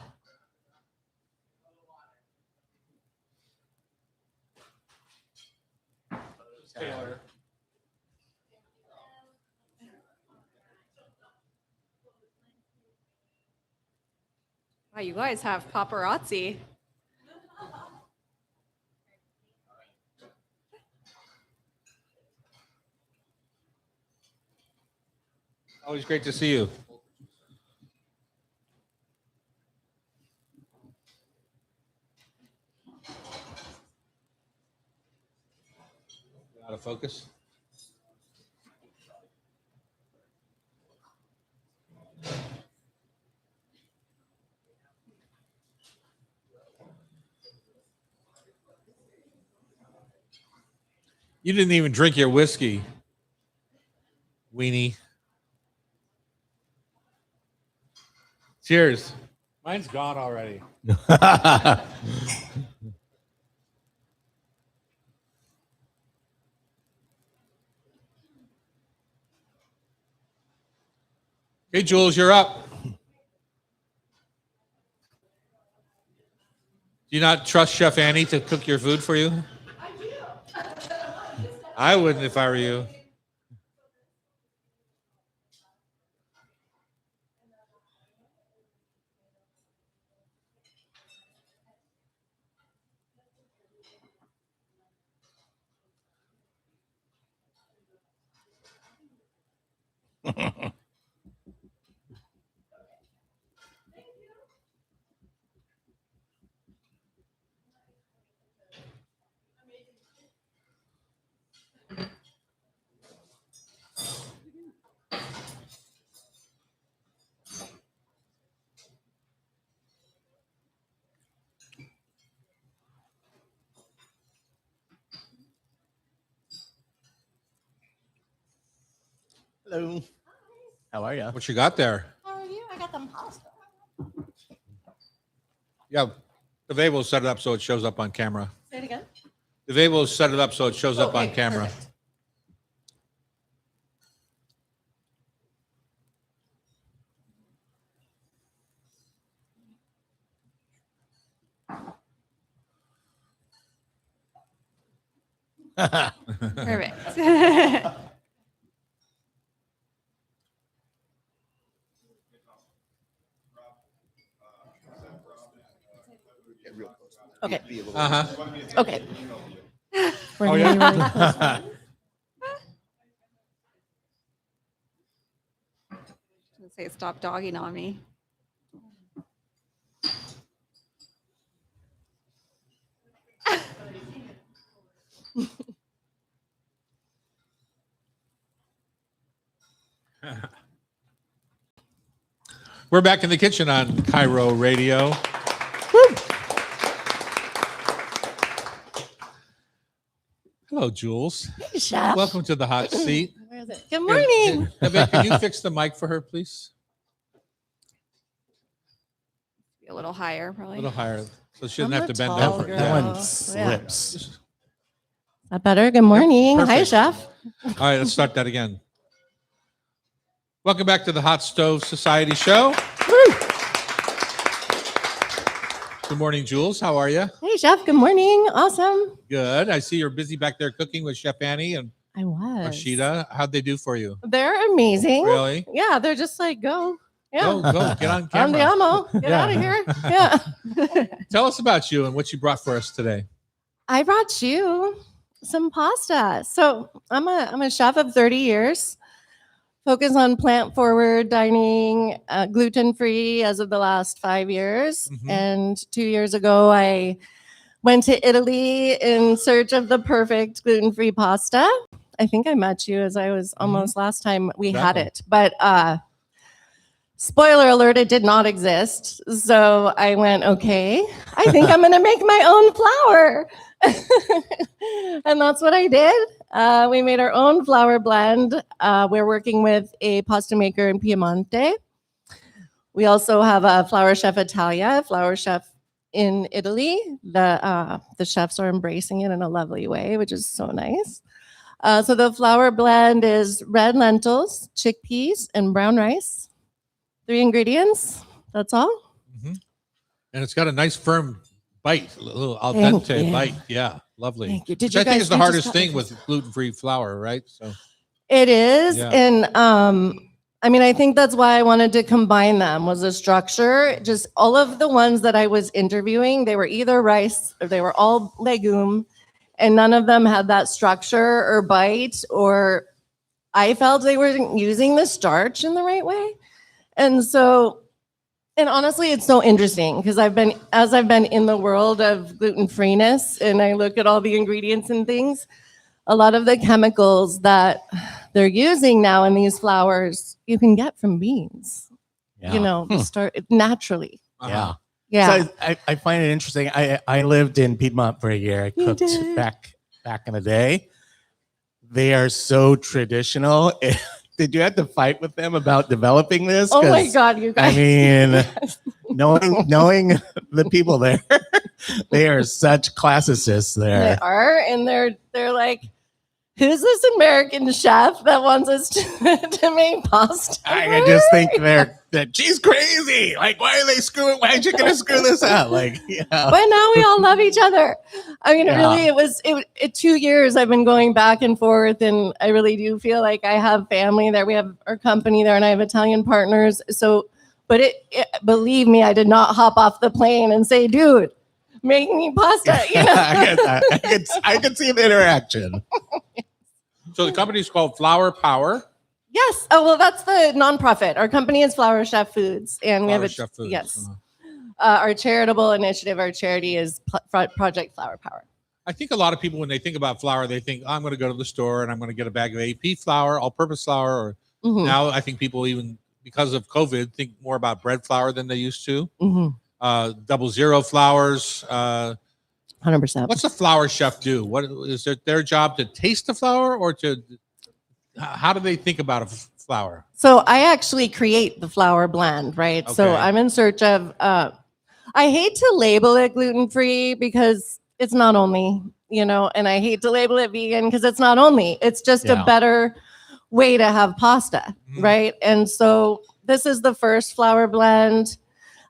Taylor. Wow, you guys have paparazzi. Always great to see you. focus. You didn't even drink your whiskey, weenie. Cheers. Mine's gone already. Hey, Jules, you're up. Do you not trust Chef Annie to cook your food for you? I do. I wouldn't if I were you. Hello. How are you? What you got there? How are you? I got them pasta. Yeah, Dave will set it up so it shows up on camera. Say it again. Dave will set it up so it shows up on Okay, camera. perfect. Perfect. Okay. Uh huh. Okay. We're Oh, getting yeah? really close. Say stop dogging on me. We're back in the kitchen on Cairo Radio. Hello, Jules. Hey, Chef. Welcome to the hot seat. Where is it? Good morning. Can you fix the mic for her, please? A little higher, A probably. little higher, so she doesn't I'm have a to bend tall over. girl. That Yeah. one Yeah. slips. Is that better? Good morning. Hi, perfect. Chef. All right, let's start that again. Welcome back to the Hot Stove Society Show. Good morning, Jules. How are you? Hey, Chef. Good morning. Awesome. Good. I see you're busy back there cooking with Chef Annie and I was. Rashida. How'd they do for you? They're amazing. Really? Yeah, they're just like, go. Yeah. Go, get on On the camera. ammo. Get Yeah. out of here. Yeah. Tell us about you and what you brought for us today. I brought you some pasta. So I'm a chef of 30 years, focus on plant-forward dining, gluten-free as of the last 5 years. Mhm. And 2 years ago, I went to Italy in search of the perfect gluten-free pasta. I think I met you as I was almost last time we had Definitely. it. But spoiler alert, it did not exist. So I went, okay, I think I'm going to make my own flour. And that's what I did. We made our own flour blend. We're working with a pasta maker in Piemonte. We also have a Flour Chef Italia, Flour Chef in Italy. The chefs are embracing it in a lovely way, which is so nice. So the flour blend is red lentils, chickpeas, and brown rice. 3 ingredients. That's all. And it's got a nice firm bite, a little al Thank dente you. bite. Yeah, lovely. Thank you. Did Which you I think guys is the do just hardest cut thing like with this? gluten-free flour, right? So It is. Yeah. And I mean, I think that's why I wanted to combine them was the structure. Just all of the ones that I was interviewing, they were either rice or they were all legume, and none of them had that structure or bite, or I felt they weren't using the starch in the right way. And so, and honestly, it's so interesting because I've been in the world of gluten-freeness and I look at all the ingredients and things, a lot of the chemicals that they're using now in these flours, you can get from beans. Yeah. You know, start naturally. Yeah. Yeah. So I find it interesting. I lived in Piedmont for a year. I You cooked did? back in the day. They are so traditional. Did you have to fight with them about developing this? Oh my 'Cause, God, you guys. I mean, knowing the people there, they are such classicists They there. are, and they're like, who's this American chef that wants us to make pasta? I just think that she's crazy. Like, why are they screwing? Why are you gonna screw this up? Like, yeah. But now we all love each other. I mean, Yeah. really, it 2 years I've been going back and forth, and I really do feel like I have family there. We have our company there, and I have Italian partners. So, but believe me, I did not hop off the plane and say, dude, make me pasta. You know? I get that. I could see the interaction. So the company's called Flour Power. Yes. Oh, well, that's the nonprofit. Our company is Flower Chef Foods, and we have Flour a Chef Foods. yes. Uh-huh. Our charitable initiative, our charity is Project Flower Power. I think a lot of people, when they think about flour, they think, I'm going to go to the store and I'm going to get a bag of AP flour, all-purpose flour. Or Mhm. now I think people, even because of COVID, think more about bread flour than they used to. Mhm. 00 flours. 100%. What's a flour chef do? What is it their job to taste the flour, or how do they think about a flour? So I actually create the flour blend, right? So Okay. I'm in search of, I hate to label it gluten-free because it's not only, you know, and I hate to label it vegan because it's not only, it's just Yeah. a better way to have pasta, Mhm. right? And so this is the first flour blend.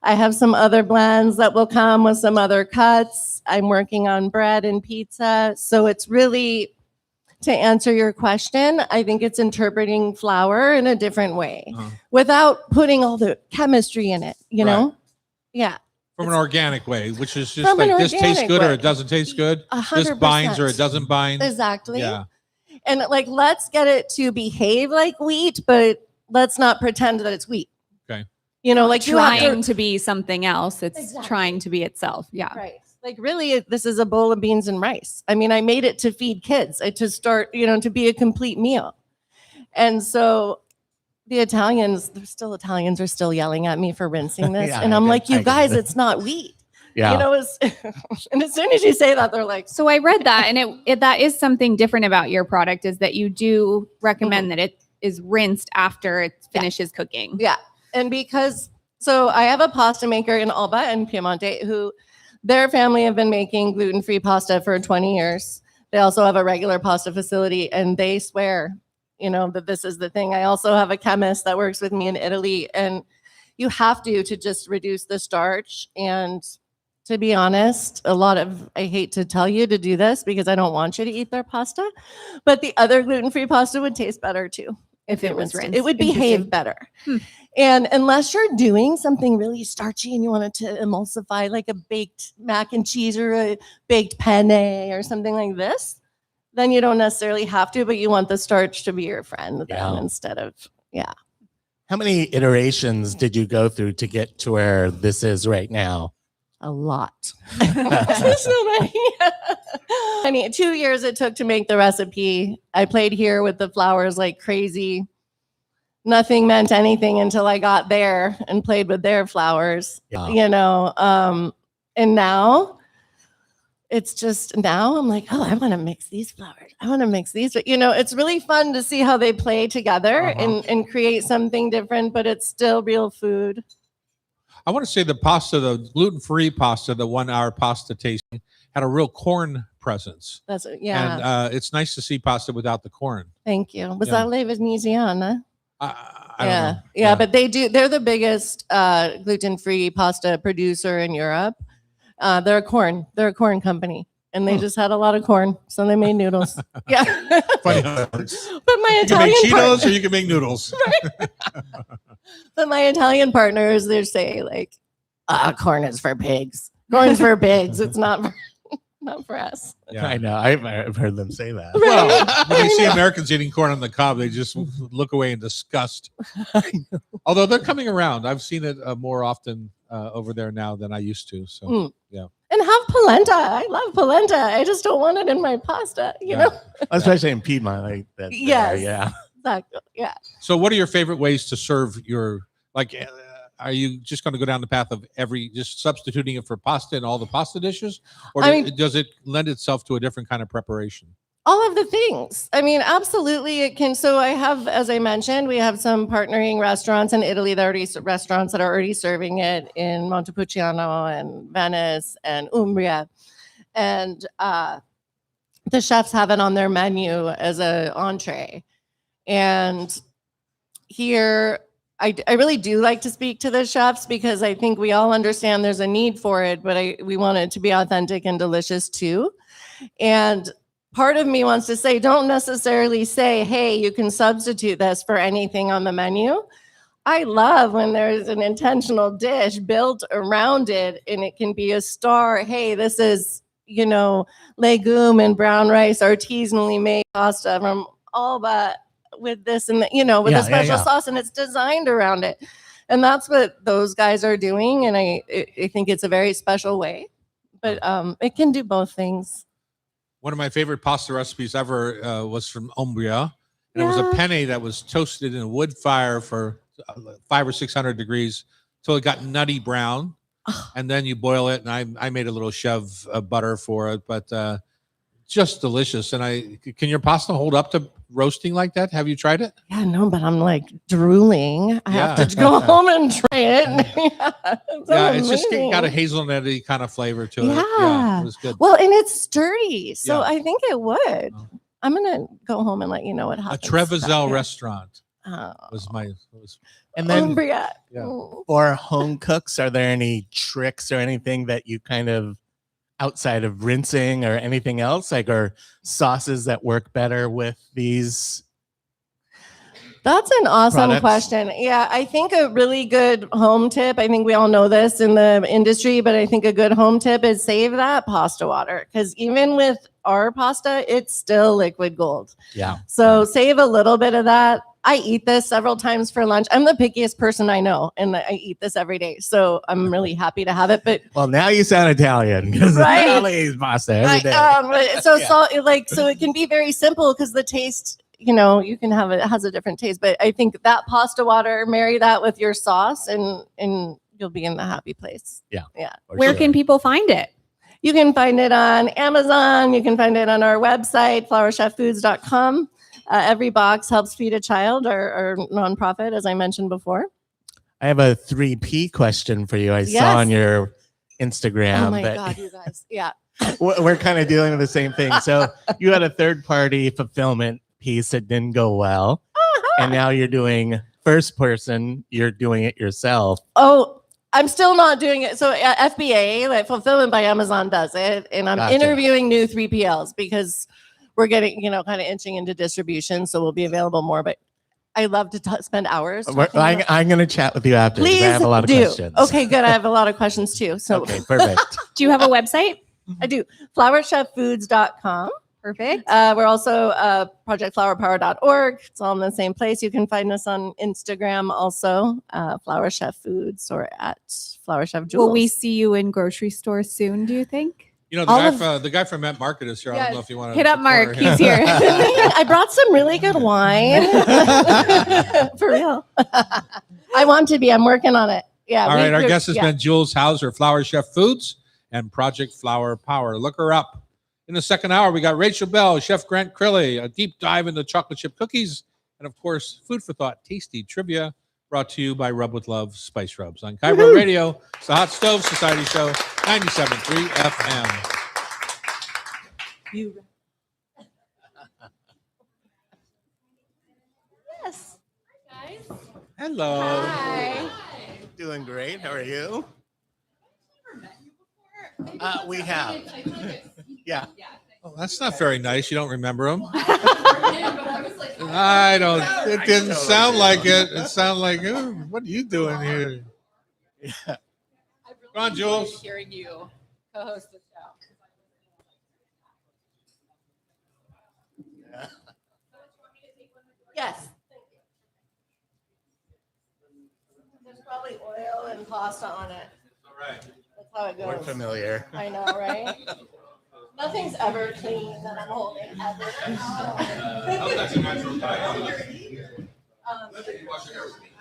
I have some other blends that will come with some other cuts. I'm working on bread and pizza. So it's really, to answer your question, I think it's interpreting flour in a different way Uh-huh. without putting all the chemistry in it, you Right. know? Yeah. From an organic way, which is just From an like this tastes organic good or way. it doesn't taste good. 100%. This binds or it doesn't bind. Exactly. Yeah. And like, let's get it to behave like wheat, but let's not pretend that it's wheat. Okay. You know, like you have Trying to be something else. It's Exactly. trying to be itself. Yeah. Right. Like really, this is a bowl of beans and rice. I mean, I made it to feed kids, to start, you know, to be a complete meal. And so the Italians, Italians are still yelling at me for rinsing this. Yeah, and I I'm get- like, I you get guys, it. it's not wheat. Yeah. You know, and as soon as you say that, they're like, So I read that, and that is something different about your product is that you do recommend that it is rinsed after it finishes cooking. yeah. And because, so I have a pasta maker in Alba and Piemonte who their family have been making gluten-free pasta for 20 years. They also have a regular pasta facility and they swear, you know, that this is the thing. I also have a chemist that works with me in Italy, and you have to just reduce the starch. And to be honest, I hate to tell you to do this because I don't want you to eat their pasta, but the other gluten-free pasta would taste better too. If it was rinsed. It would behave Interesting. better. Hmm. And unless you're doing something really starchy and you want it to emulsify like a baked mac and cheese or a baked penne or something like this, then you don't necessarily have to, but you want the starch to be your friend then Yeah. instead of, yeah. How many iterations did you go through to get to where this is right now? A lot. So many. I mean, 2 years it took to make the recipe. I played here with the flours like crazy. Nothing meant anything until I got there and played with their flours, Yeah. you know. And now it's just, now I'm like, oh, I want to mix these flours. I want to mix these. You know, it's really fun to see how they play together and create something different, but it's still real food. I want to say the pasta, the gluten-free pasta, the 1 hour pasta tasting, had a real corn presence. That's, yeah. And it's nice to see pasta without the corn. Thank you. Was Yeah. that Le Veneziana? I don't Yeah. know. Yeah, but they're the biggest gluten-free pasta producer in Europe. They're a corn company, and they just had a lot of corn, so they made noodles. Yeah. Funny. But my You can make Italian Cheetos or you can make noodles. but my Italian partners, they say like, corn is for pigs. Corn's for pigs. It's not for us. Yeah. I know. I've heard them say that. Well, when they see Americans eating corn on the cob, they just look away in disgust. Although they're coming around. I've seen it more often over there now than I used to. So, Mm. yeah. And have polenta. I love polenta. I just don't want it in my pasta, you know? Especially in Piedmont, like that. Yes. Yeah. Exactly. Yeah. So, what are your favorite ways to serve your like? Are you just going to go down the path of just substituting it for pasta in all the pasta dishes, or does it lend itself to a different kind of preparation? All of the things. I mean, absolutely it can. So I have, as I mentioned, we have some partnering restaurants in Italy that restaurants that are already serving it in Montepulciano and Venice and Umbria. And the chefs have it on their menu as an entree. And here, I really do like to speak to the chefs because I think we all understand there's a need for it, but we want it to be authentic and delicious too. And part of me wants to say, don't necessarily say, hey, you can substitute this for anything on the menu. I love when there's an intentional dish built around it and it can be a star. Hey, this is, legume and brown rice, artisanally made pasta from Alba with this and, with a special sauce, and it's designed around it. And that's what those guys are doing. And I think it's a very special way, but it can do both things. One of my favorite pasta recipes ever was from Umbria, and it was a penne that was toasted in a wood fire for 500 or 600 degrees till it got nutty brown, and then you boil it. And I made a little shove of butter for it, but just delicious. And can your pasta hold up to roasting like that? Have you tried it? Yeah, no, but I'm like drooling. I have to go home and try it. It's just got a hazelnutty kind of flavor to it. Yeah, it was good. Well, and it's sturdy, so I think it would. I'm gonna go home and let you know what happens. A Trevizel restaurant was and then Umbria. for home cooks, are there any tricks or anything that you kind of outside of rinsing or anything else, like, or sauces that work better with these? That's an awesome products? question. Yeah, I think a really good home tip, I think we all know this in the industry, but I think a good home tip is save that pasta water, because even with our pasta, it's still liquid gold. Yeah. So save a little bit of that. I eat this several times for lunch. I'm the pickiest person I know, and I eat this every day. So I'm really happy to have it. But Well, now you sound Italian because Right? Italian pasta every day. So it can be very simple because the taste, you can have it has a different taste. But I think that pasta water, marry that with your sauce, and you'll be in the happy place. Yeah. For Where sure. can people find it? You can find it on Amazon. You can find it on our website, flowercheffoods.com. Every box helps feed a child, our nonprofit, as I mentioned before. I have a 3P question for you. I Yes. saw on your Instagram Oh my that God, you guys. Yeah. we're kind of dealing with the same thing. So you had a third-party fulfillment piece that didn't go well, and now you're doing first person. You're doing it yourself. Oh, I'm still not doing it. So FBA, like Fulfillment by Amazon, does it, and I'm Gotcha. interviewing new 3PLs because we're getting, kind of inching into distribution, so we'll be available more. But I love to spend hours. I'm going to chat with you after. 'Cause Please I have a lot of do. questions. Okay, good. I have a lot of questions too. So Okay, perfect. Do you have a website? I do. flowercheffoods.com. Perfect. We're also projectflowerpower.org. It's all in the same place. You can find us on Instagram also, Flower Chef Foods, or at Flower Chef Jules. Will we see you in grocery stores soon, do you think? The guy from Met Market is here. I don't know if you want to Hit up Mark. He's here. I brought some really good wine. For real. I want to be. I'm working on it. Yeah. All right. Our guest has been Jules Hauser, Flower Chef Foods and Project Flower Power. Look her up. In the second hour, we got Rachel Bell, Chef Grant Crilly, a deep dive into chocolate chip cookies, and of course, food for thought, tasty trivia, brought to you by Rub with Love Spice Rubs on Cairo Radio. It's the Hot Stove Society Show, 97.3 FM. Yes. Hello. Hi. Doing great. How are you? We have. Yeah. Oh, that's not very nice. You don't remember him? I don't. It didn't sound like it. It sounded like, "Ooh, what are you doing here?" Yeah. Come on, Jules. Hearing you co-host the show. Yes. There's probably oil and pasta on it. All right. That's how it We're goes. familiar. I know, right? Nothing's ever clean that I'm holding ever. That's a natural diet. Okay, ready? 1, 2, 1 more.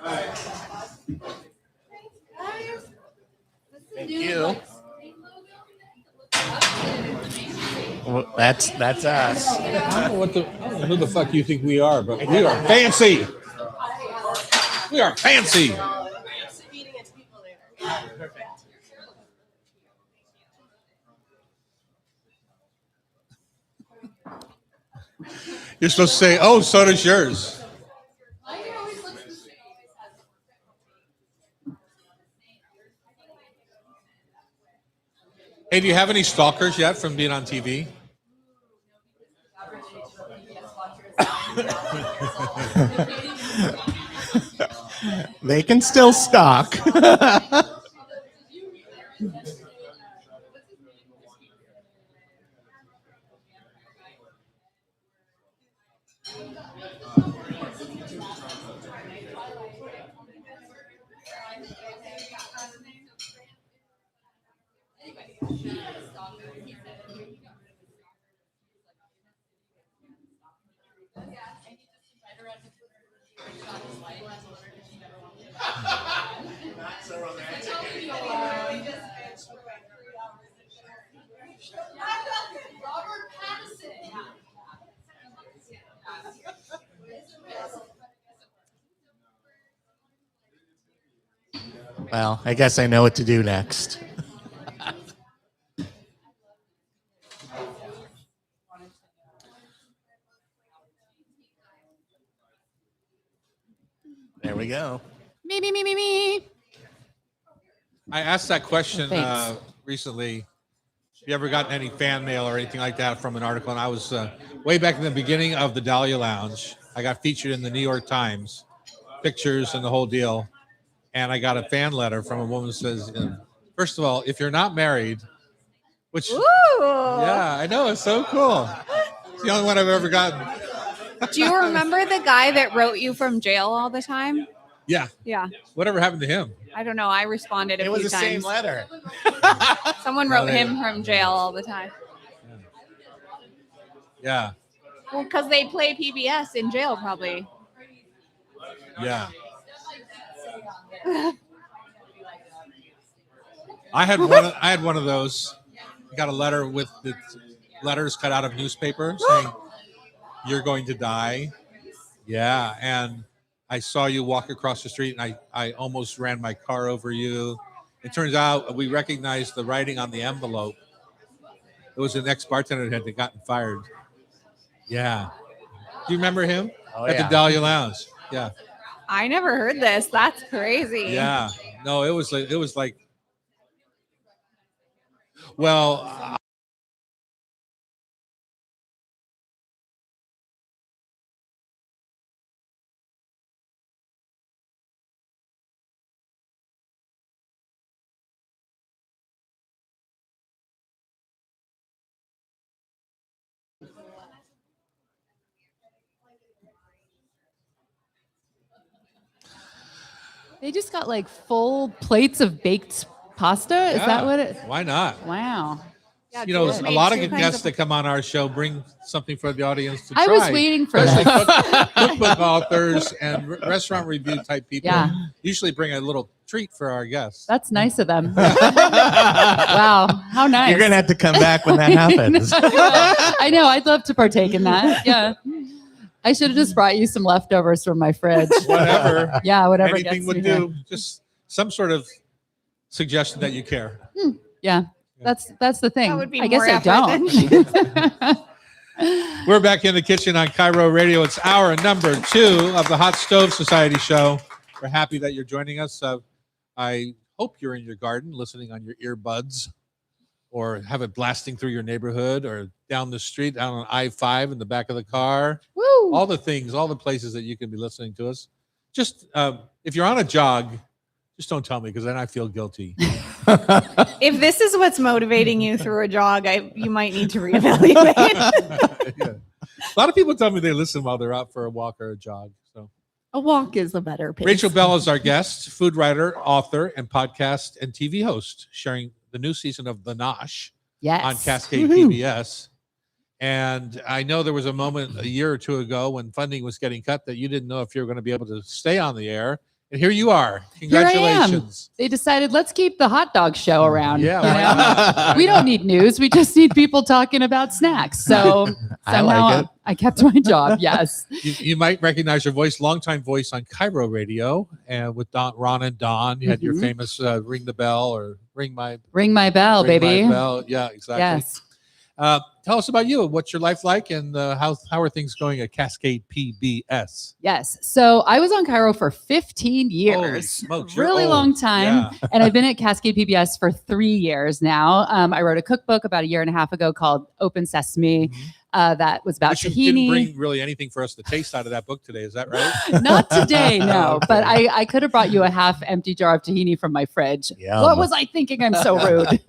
All right, I think we're good. Thank you. Well, that's us. I don't know who the fuck you think we are, but we are fancy. We are fancy. Feeding it to people later. You're supposed to say, "Oh, so does yours." Hey, do you have any stalkers yet from being on TV? They can still stalk. Well, I guess I know what to do next. There we go. Me. I asked that question Thanks. recently. Have you ever gotten any fan mail or anything like that from an article? And I was way back in the beginning of the Dahlia Lounge. I got featured in the New York Times, pictures and the whole deal. And I got a fan letter from a woman who says, first of all, if you're not married, which, Ooh. yeah, I know, it's so cool. It's the only one I've ever gotten. Do you remember the guy that wrote you from jail all the time? Yeah. Yeah. Whatever happened to him? I don't know. I responded a It was few the same times. letter. Someone No, wrote they- him from jail all the time. Yeah. Well, because they play PBS in jail, probably. Yeah. I had one of those. I got a letter with the letters cut out of newspaper saying you're going to die. Yeah, and I saw you walk across the street and I almost ran my car over you. It turns out we recognized the writing on the envelope. It was an ex-bartender that had gotten fired. Yeah. Do you remember him? Oh, At yeah. the Dahlia Lounge. Yeah. I never heard this. That's crazy. Yeah. No, it was like well, They just got like full plates of baked pasta. Is yeah, that what it? why not? Wow. Yeah, You know, Jules a made lot of 2 kinds guests of- that come on our show bring something for the audience to I try. was waiting for Especially this. cookbook authors and restaurant review type people Yeah. usually bring a little treat for our guests. That's nice of them. Wow. How nice. You're gonna have to come back when that happens. I know. I'd love to partake in that. Yeah. I should have just brought you some leftovers from my fridge. Whatever. Yeah, whatever Anything gets would you here. do. Just some sort of suggestion that you care. Yeah. That's the thing. That would be I guess more I effort don't. We're back in the kitchen on Cairo Radio. It's hour number 2 of the Hot Stove Society show. We're happy that you're joining us. I hope you're in your garden listening on your earbuds or have it blasting through your neighborhood or down the street, down on I-5 in the back of the car. Woo! All the things, all the places that you can be listening to us. Just if you're on a jog, just don't tell me because then I feel guilty. If this is what's motivating you through a jog, you might need to reevaluate. Yeah. A lot of people tell me they listen while they're out for a walk or a jog. So A walk is a better pace. Rachel Bell is our guest, food writer, author, and podcast and TV host, sharing the new season of The Nosh Yes. on Cascade PBS. And I know there was a moment a year or two ago when funding was getting cut that you didn't know if you were going to be able to stay on the air. And here you are. Here I am. Congratulations. They decided, let's keep the hot dog show around. Yeah, you why know? not? We don't need news. We just need people talking about snacks. So I somehow like it. I kept my job. Yes. You might recognize your voice, longtime voice on Cairo Radio, and with Ron and Don. You had your Mhm. famous ring the bell or ring my Ring my bell, ring baby. my bell. Yeah, exactly. Yes. Tell us about you. What's your life like, and how are things going at Cascade PBS? Yes. So I was on Cairo for 15 Holy years. smokes, you're Really old. long time. Yeah. And I've been at Cascade PBS for 3 years now. I wrote a cookbook about a year and a half ago called Open Sesame. That was about But you didn't tahini. bring really anything for us to taste out of that book today. Is that right? Not today, no. Okay. But I could have brought you a half empty jar of tahini from my fridge. Yum. What was I thinking? I'm so rude.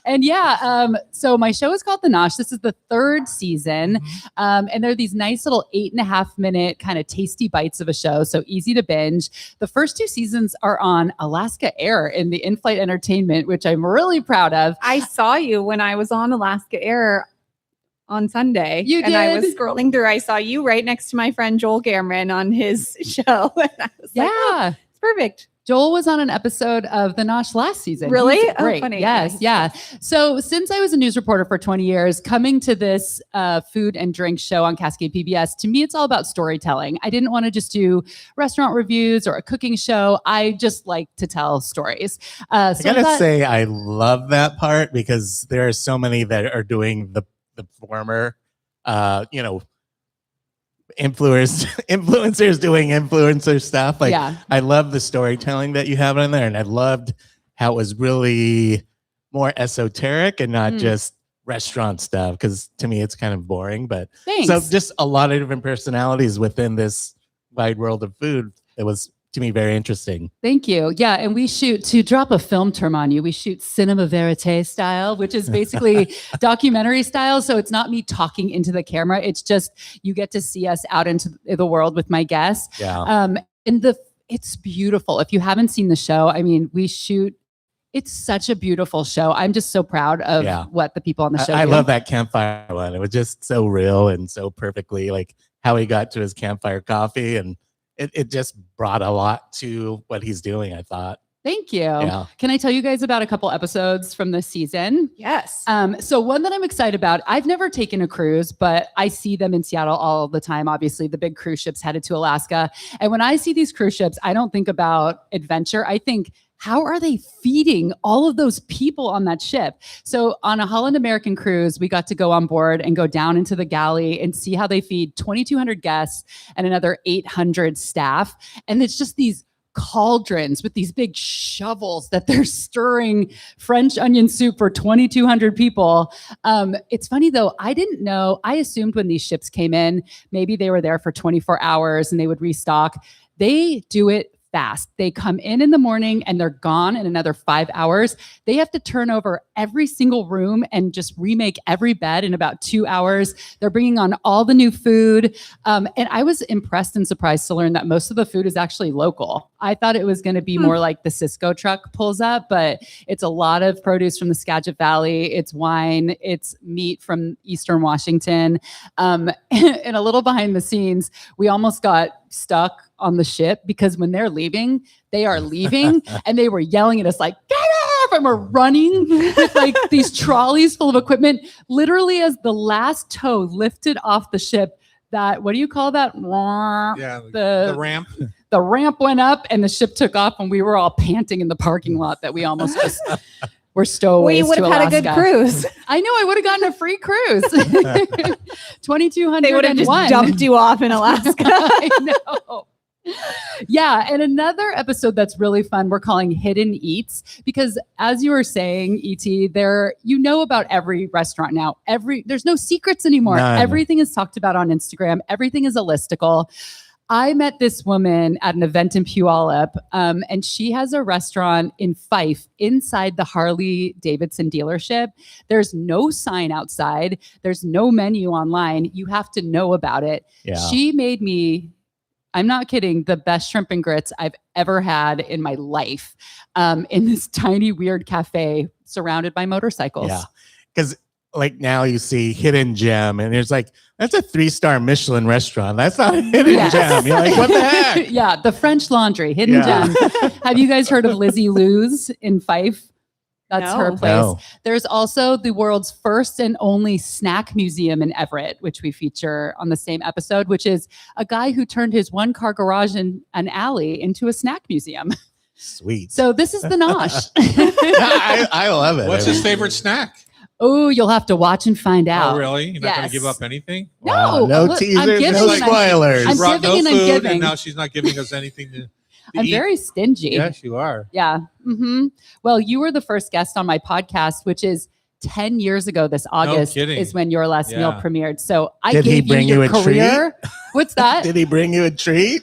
And yeah, so my show is called The Nosh. This is the 3rd season. And they're these nice little 8.5 minute kind of tasty bites of a show. So easy to binge. The first 2 seasons are on Alaska Air in the in-flight entertainment, which I'm really proud of. I saw you when I was on Alaska Air on Sunday. You and I was did? scrolling through. I saw you right next to my friend Joel Cameron on his show. And I was like, oh, Yeah. it's perfect. Joel was on an episode of The Nosh last season. Really? He's Oh, great. funny. Yes, Nice. yeah. So since I was a news reporter for 20 years, coming to this food and drink show on Cascade PBS, to me, it's all about storytelling. I didn't want to just do restaurant reviews or a cooking show. I just like to tell stories. I So gotta thought- say, I love that part because there are so many that are doing the former, influencers doing influencer stuff. Like, yeah. I love the storytelling that you have in there, and I loved how it was really more esoteric and not Mm. just restaurant stuff. Because to me, it's kind of boring. But Thanks. so just a lot of different personalities within this wide world of food. It was to me very interesting. Thank you. Yeah, and we shoot, to drop a film term on you, we shoot cinema verite style, which is basically documentary style. So it's not me talking into the camera. It's just you get to see us out into the world with my guests. Yeah. And it's beautiful. If you haven't seen the show, I mean, we shoot. It's such a beautiful show. I'm just so proud of Yeah. what the people on the show I do. love that campfire one. It was just so real and so perfectly like how he got to his campfire coffee, and it just brought a lot to what he's doing, I thought. Thank you. Yeah. Can I tell you guys about a couple episodes from this season? Yes. So one that I'm excited about, I've never taken a cruise, but I see them in Seattle all the time. Obviously, the big cruise ships headed to Alaska. And when I see these cruise ships, I don't think about adventure. I think, how are they feeding all of those people on that ship? So on a Holland American cruise, we got to go on board and go down into the galley and see how they feed 2,200 guests and another 800 staff. And it's just these cauldrons with these big shovels that they're stirring French onion soup for 2,200 people. It's funny though, I didn't know, I assumed when these ships came in, maybe they were there for 24 hours and they would restock. They do it fast. They come in the morning and they're gone in another 5 hours. They have to turn over every single room and just remake every bed in about 2 hours. They're bringing on all the new food. And I was impressed and surprised to learn that most of the food is actually local. I thought it was going to be more like the Cisco truck pulls up, but it's a lot of produce from the Skagit Valley. It's wine, it's meat from Eastern Washington. And a little behind the scenes, we almost got stuck on the ship because when they're leaving, they are leaving and they were yelling at us like, get off! And we're running with like these trolleys full of equipment. Literally as the last tow lifted off the ship, that, what do you call that? Yeah, the ramp. The ramp went up and the ship took off and we were all panting in the parking lot that we almost just were stowaways We would to have had a good Alaska. cruise. I know, I would have gotten a free cruise. 2,201. They would have just dumped you off in Alaska. I know. Yeah, and another episode that's really fun we're calling Hidden Eats, because as you were saying, ET, there you know about every restaurant now. There's no secrets anymore. None. Everything is talked about on Instagram. Everything is a listicle. I met this woman at an event in Puyallup, and she has a restaurant in Fife inside the Harley Davidson dealership. There's no sign outside. There's no menu online. You have to know about it. Yeah. She made me, I'm not kidding, the best shrimp and grits I've ever had in my life, in this tiny, weird cafe surrounded by motorcycles. Yeah. Because like now you see Hidden Gem and it's like, that's a 3-star Michelin restaurant. That's not a hidden Yes. gem. You're like, what the heck? Yeah, the French Laundry, Hidden Yeah. Gem. Have you guys heard of Lizzie Lou's in Fife? That's her No. place. No. There's also the world's first and only snack museum in Everett, which we feature on the same episode, which is a guy who turned his one-car garage in an alley into a snack museum. Sweet. So this is the Nosh. I love it. What's his favorite snack? Oh, you'll have to watch and find out. Oh, really? You're not going Yes. to give up anything? No, No look, I'm teasers, giving no and I'm- spoilers. I'm Brought no giving and I'm food, giving. and now she's not giving us anything to I'm eat. very stingy. Yes, you are. Yeah. hmm Well, you were the first guest on my podcast, which is 10 years ago this August kidding. is when Your Last Meal Yeah. premiered. So I Did he gave bring you you your a treat? career. What's that? Did he bring you a treat?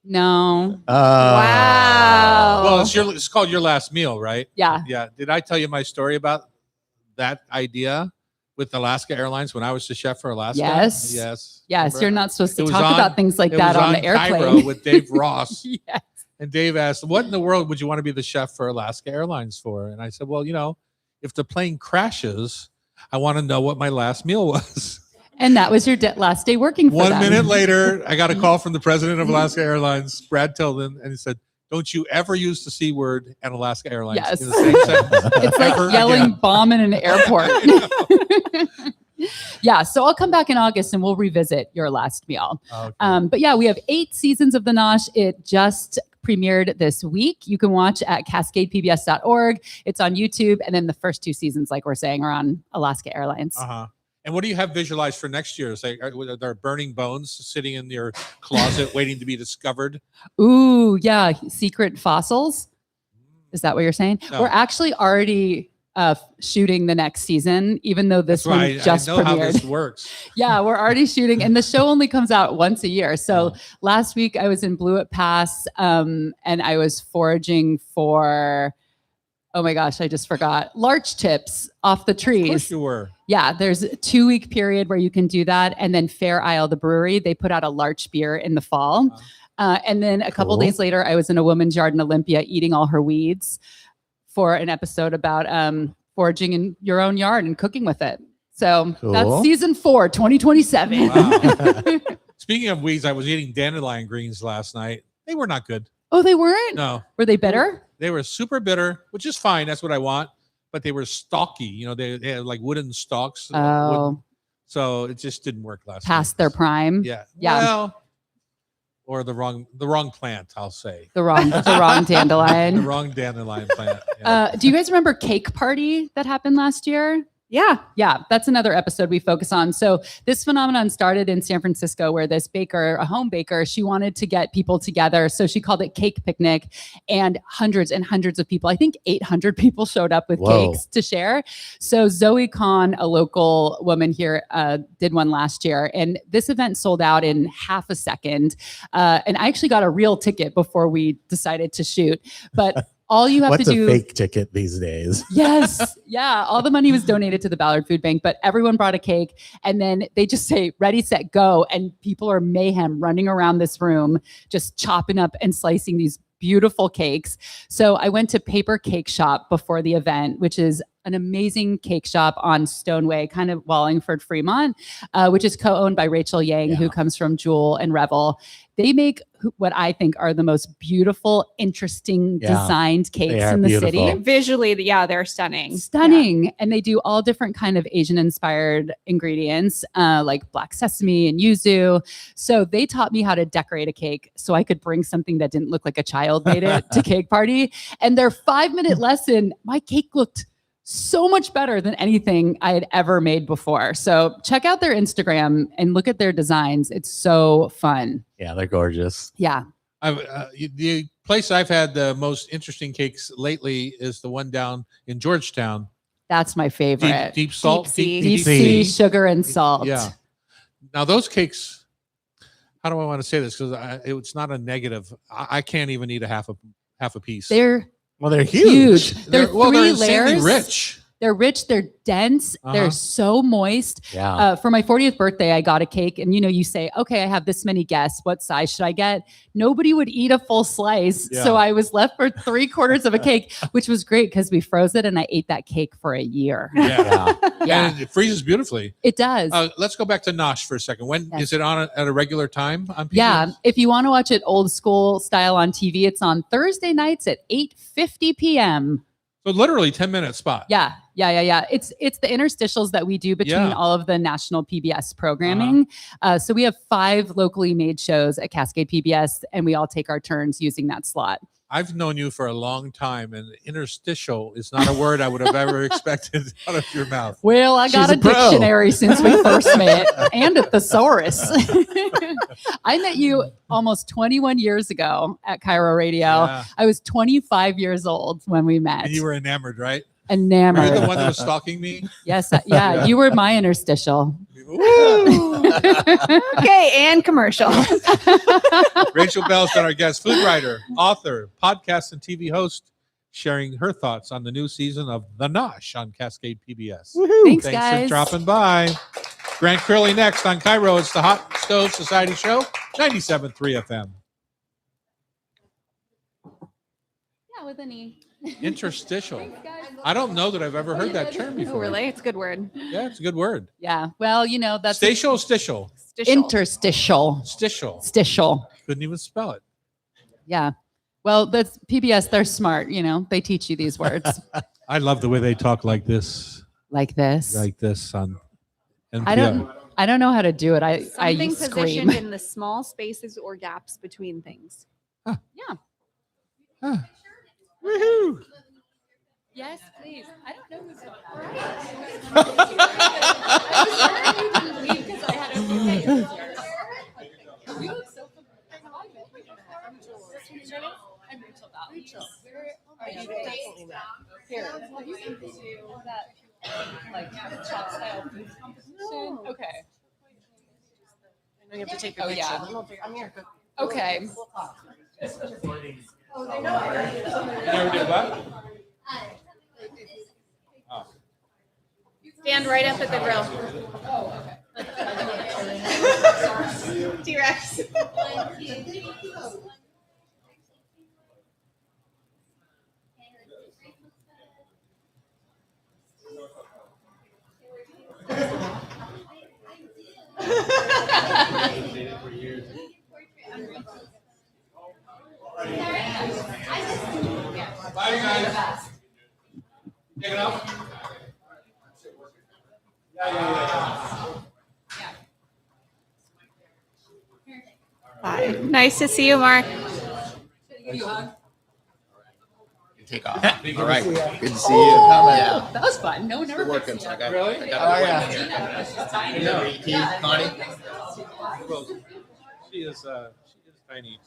No. Wow. Well, it's called Your Last Meal, right? Yeah. Yeah. Did I tell you my story about that idea with Alaska Airlines when I was the chef for Alaska? Yes. Yes. Yes. Remember? You're not supposed to It was talk on- about things like It that was on the Cairo airplane. with Dave Ross. Yes. And Dave asked, "What in the world would you want to be the chef for Alaska Airlines for?" And I said, "Well, if the plane crashes, I want to know what my last meal was." And that was your last day working for 1 them. minute later, I got a call from the president of Alaska Airlines, Brad Tilden, and he said, "Don't you ever use the C word and Alaska Airlines Yes. in the same sentence." It's like ever yelling again." bomb in an airport. Yeah. So I'll come back in August and we'll revisit Your Last Meal. Okay. But yeah, we have 8 seasons of The Nosh. It just premiered this week. You can watch at cascadepbs.org. It's on YouTube. And then the first 2 seasons, like we're saying, are on Alaska Airlines. Uh-huh. And what do you have visualized for next year? Is are there burning bones sitting in your closet waiting to be discovered? Ooh, yeah. Secret fossils. Is that what you're saying? No. We're actually already shooting the next season, even though this That's one right. just I know how premiered. this works. Yeah, we're already shooting, and the show only comes out once a year. So last week I was in Blewett Pass, and I was foraging for, oh my gosh, I just forgot, larch tips off the Of course trees. you were. Yeah, there's a 2-week period where you can do that, and then Fair Isle, the brewery, they put out a larch beer in the fall. And then a couple Cool. days later, I was in a woman's yard in Olympia eating all her weeds for an episode about foraging in your own yard and cooking with it. So Cool. that's season 4, 2027. Wow. Speaking of weeds, I was eating dandelion greens last night. They were not good. Oh, they weren't? No, Were they bitter? they were super bitter, which is fine. That's what I want. But they were stalky. They had like wooden stalks. Oh, So it just didn't work last past night. their prime. Yeah. Yeah. Well, or the wrong plant, I'll say. The wrong The dandelion. wrong dandelion plant. Yeah. Do you guys remember Cake Party that happened last year? Yeah. Yeah, that's another episode we focus on. So this phenomenon started in San Francisco where this baker, a home baker, she wanted to get people together. So she called it Cake Picnic, and hundreds of people, I think 800 people showed up with Whoa. cakes to share. So Zoe Kahn, a local woman here, did one last year. And this event sold out in half a second. And I actually got a real ticket before we decided to shoot. But all you have What's to a do... fake ticket these days? Yes. Yeah. All the money was donated to the Ballard Food Bank, but everyone brought a cake, and then they just say, ready, set, go. And people are mayhem running around this room, just chopping up and slicing these beautiful cakes. So I went to Paper Cake Shop before the event, which is an amazing cake shop on Stoneway, kind of Wallingford, Fremont, which is co-owned by Rachel Yang, who Yeah. comes from Jewel and Revel. They make what I think are the most beautiful, interesting Yeah. designed cakes are in the beautiful. city. Visually, yeah, they're stunning. Stunning. And they do all different kind of Asian inspired ingredients, like black sesame and yuzu. So they taught me how to decorate a cake so I could bring something that didn't look like a child made it to Cake Party. And their 5-minute lesson, my cake looked so much better than anything I had ever made before. So check out their Instagram and look at their designs. It's so fun. Yeah, they're gorgeous. Yeah. The place I've had the most interesting cakes lately is the one down in Georgetown. That's my favorite. Deep salt, sea. Deep sea, sugar and salt. Yeah. Now those cakes, how do I want to say this? Because it's not a negative. I can't even eat a half a piece. They're Well, they're huge. huge. They're they're three insanely layers. rich. They're rich. They're dense. Uh-huh. They're so moist. Yeah. For my 40th birthday, I got a cake, and you say, okay, I have this many guests. What size should I get? Nobody would eat a full slice, Yeah. so I was left for 3/4 of a cake, which was great because we froze it, and I ate that cake for a year. Yeah. Yeah, And it freezes beautifully. it does. Let's go back to Nosh for a second. When Yes. is it on at a regular time on PBS? Yeah, if you want to watch it old school style on TV, it's on Thursday nights at 8:50 p.m. So literally 10-minute spot. Yeah. It's the interstitials that we do between Yeah. all of the national PBS programming. So we have 5 locally made shows at Cascade PBS, and we all take our turns using that slot. I've known you for a long time, and interstitial is not a word I would have ever expected out of your mouth. Well, I got She's a a pro. dictionary since we first met, and a thesaurus. I met you almost 21 years ago at Cairo Radio. Yeah. I was 25 years old when we met. And you were enamored, right? Enamored. Were you the one that was stalking me? Yes, yeah, you were my interstitial. Okay, and commercial. Rachel Bell's been our guest, food writer, author, podcast, and TV host, sharing her thoughts on the new season of The Nosh on Cascade PBS. Thanks, Thanks guys. for dropping by. Grant Curley next on Cairo. It's the Hot Stove Society Show, 97.3 FM. Yeah, with an E. Interstitial. I don't know that I've ever heard that term Oh, before. really? It's a good word. Yeah, it's a good word. Yeah. Well, that's Statial, stitial, Stitial. interstitial. stitial. Stitial. Couldn't even spell it. Yeah. Well, that's PBS. They're smart. They teach you these words I love the way they talk like this like this. on NPR. I don't know how to do it. I Something scream. positioned in the small spaces or gaps between things. Woohoo! Yes, please. I don't know who's Okay. You have to take a Oh, picture. yeah. I'm here. Okay. You never did what? Oh. Stand right up at the grill. T-Rex. Bye, you guys. Take it off. Bye. Nice to see you, Mark. Take off. All right. Good to see you. Yeah. That was fun. No, never. Still working. So I got, Really? I got the appointment here. Connie? She is tiny.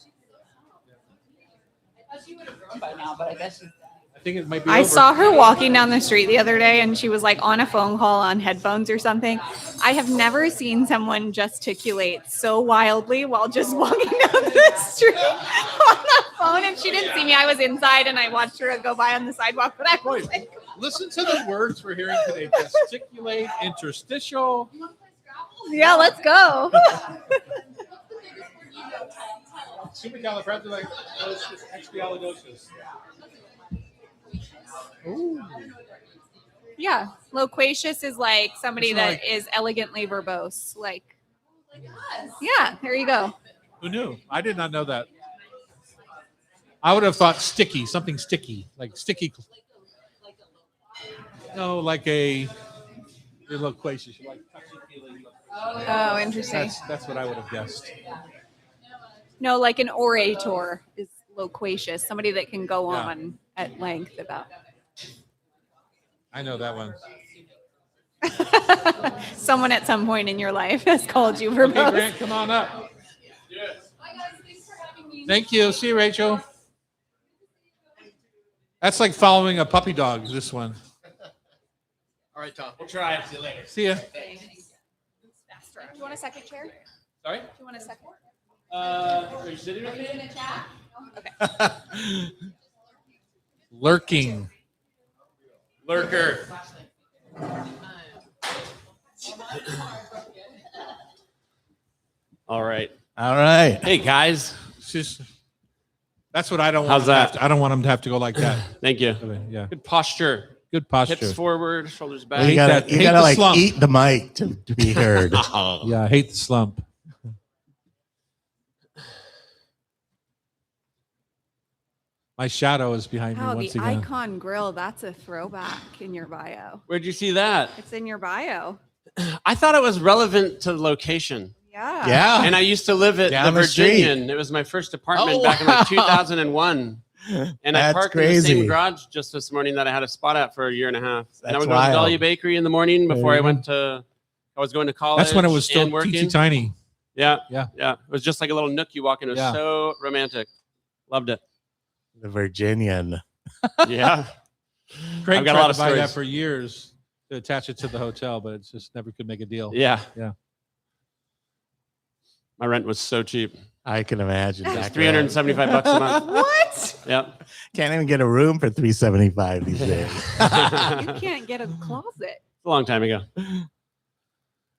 She would have grown by now, but I guess she's. I think it might be I over. saw her walking down the street the other day and she was like on a phone call on headphones or something. I have never seen someone gesticulate so wildly while just walking down the street on the phone. And she didn't see me. I was inside and I watched her go by on the sidewalk. But I was like, Listen to the words we're hearing today. Gesticulate, interstitial. yeah, let's go. Supercalifragilisticexpialidocious. Yeah. Loquacious is like somebody It's that like- is elegantly verbose. Like, yeah, there you go. Who knew? I did not know that. I would have thought sticky, something sticky, like sticky. No, like you're loquacious. You're like touchy-feely. Oh, interesting. That's what I would have guessed. No, like an orator is loquacious, somebody that can go Yeah. on at length about. I know that one. Someone at some point in your life has called you Okay, verbose. Grant, come on up. Hi guys, thanks for having me. Thank you. See you, Rachel. That's like following a puppy dog, this one. All right, Tom. We'll try. See you later. See ya. Do you want a second chair? Sorry? Do you want a second? Are you sitting with me? Lurking. Lurker. All right. All right. Hey, guys. It's just, that's what I don't want. How's them to have that? to- I don't want them to have to go like that. Thank you. Yeah. Good posture. Good posture. Hips forward, shoulders back. You hate gotta, that- you hate gotta the like slump. eat the mic to be heard. Oh. Yeah, I hate the slump. My shadow is behind me Oh, once the again. Icon Grill. That's a throwback in your bio. Where'd you see that? It's in your bio. I thought it was relevant to the location. Yeah. Yeah. And I used to live at Down the the street. Virginian. It was my first apartment Oh, back in wow. like 2001. And I That's parked in the crazy. same garage just this morning that I had a spot at for a year and a half. And I That's would go to wild. Dahlia Bakery in the morning before There I you went to, I was going to college. That's when it was still and working. teensy tiny. Yeah. Yeah. Yeah. It was just like a little nook you walk in. It was Yeah. so romantic. Loved it. The Virginian. Yeah. Craig I've got a tried lot to of buy that stories. for years to attach it to the hotel, but it just never could make a deal. Yeah. Yeah. My rent was so cheap. I can imagine. It was back then. $375 a month. What? Yep. Can't even get a room for $375 these days. You can't get a closet. A long time ago.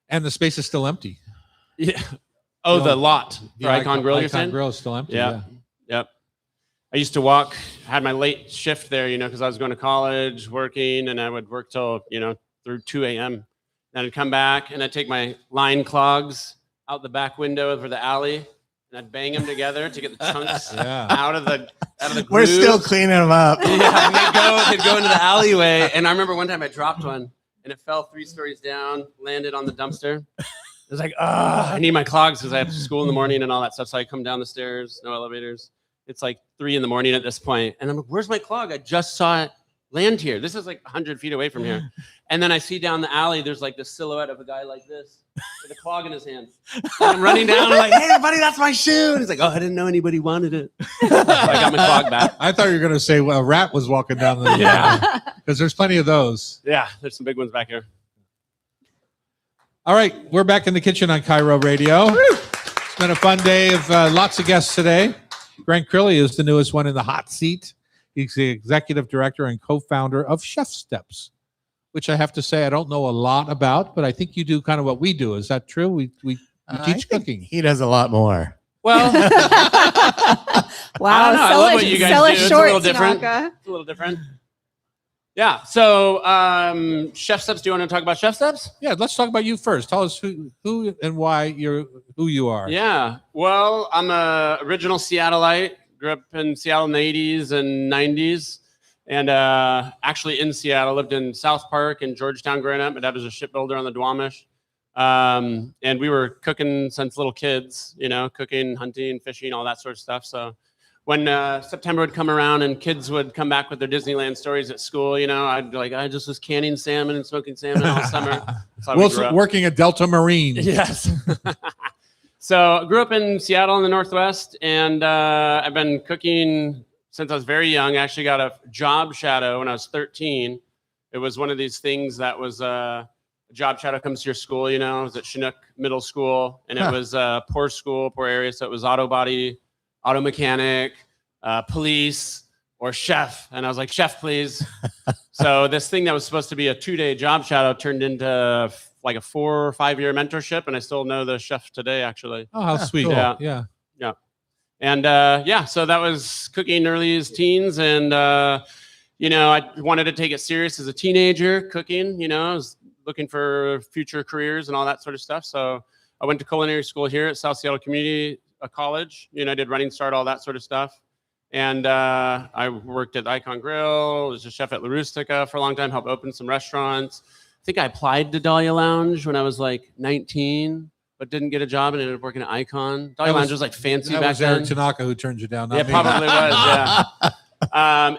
And the space is still empty. Yeah. Oh, the lot for Icon Grill, you're Icon saying? Grill is still empty. Yeah. Yep. I used to walk, had my late shift there, because I was going to college, working, and I would work till, through 2 a.m. Then I'd come back and I'd take my line clogs out the back window over the alley and I'd bang them together to get the chunks Yeah. out of the We're grooves. still cleaning them up. Yeah, and they'd go into the alleyway. And I remember one time I dropped one and it fell 3 stories down, landed on the dumpster. It was like, I need my clogs because I have school in the morning and all that stuff. So I come down the stairs, no elevators. It's like 3 a.m. at this point. And I'm like, where's my clog? I just saw it land here. This is like 100 feet away from here. And then I see down the alley, there's like this silhouette of a guy like this with a clog in his hand. And I'm running down. I'm like, hey, buddy, that's my shoe. And he's like, oh, I didn't know anybody wanted it. So I got my clog back. I thought you were going to say, well, a rat was walking down the Yeah. because there's plenty of those. Yeah, there's some big ones back here. All right, we're back in the kitchen on Cairo Radio. It's been a fun day of lots of guests today. Grant Crilly is the newest one in the hot seat. He's the executive director and co-founder of Chef Steps, which I have to say I don't know a lot about, but I think you do kind of what we do. Is that true? We I teach think cooking. He does a lot more. Well, Wow. I don't know. I Sell love it- what you guys sell do. it It's a short, little different. Tanaka. It's a little different. Yeah. So, Chef Steps, do you want to talk about Chef Steps? Yeah, let's talk about you first. Tell us who and why who you are. Yeah. Well, I'm a original Seattleite. Grew up in Seattle in the 80s and 90s. And actually in Seattle, lived in South Park and Georgetown growing up. My dad was a shipbuilder on the Duwamish. And we were cooking since little kids, cooking, hunting, fishing, all that sort of stuff. So when September would come around and kids would come back with their Disneyland stories at school, I'd be like, I just was canning salmon and smoking salmon all summer. That's how we grew Wilson up. working at Delta Marine. Yes. So I grew up in Seattle in the Northwest, and I've been cooking since I was very young. I actually got a job shadow when I was 13. It was one of these things that was a job shadow comes to your school, it was at Chinook Middle School, and it was a poor school, poor area. So it was auto body, auto mechanic, police, or chef. And I was like, chef, please. So this thing that was supposed to be a 2-day job shadow turned into like a 4 or 5 year mentorship. And I still know the chef today, actually. Oh, how sweet. cool. Yeah. And so that was cooking early as teens. And, I wanted to take it serious as a teenager, cooking, I was looking for future careers and all that sort of stuff. So I went to culinary school here at South Seattle Community College. I did Running Start, all that sort of stuff. And I worked at Icon Grill, was a chef at La Rustica for a long time, helped open some restaurants. I think I applied to Dahlia Lounge when I was like 19, but didn't get a job and ended up working at Icon. Dahlia Lounge was like fancy That back was Eric then. Tanaka who turned you down. Not Yeah, me. probably was, yeah.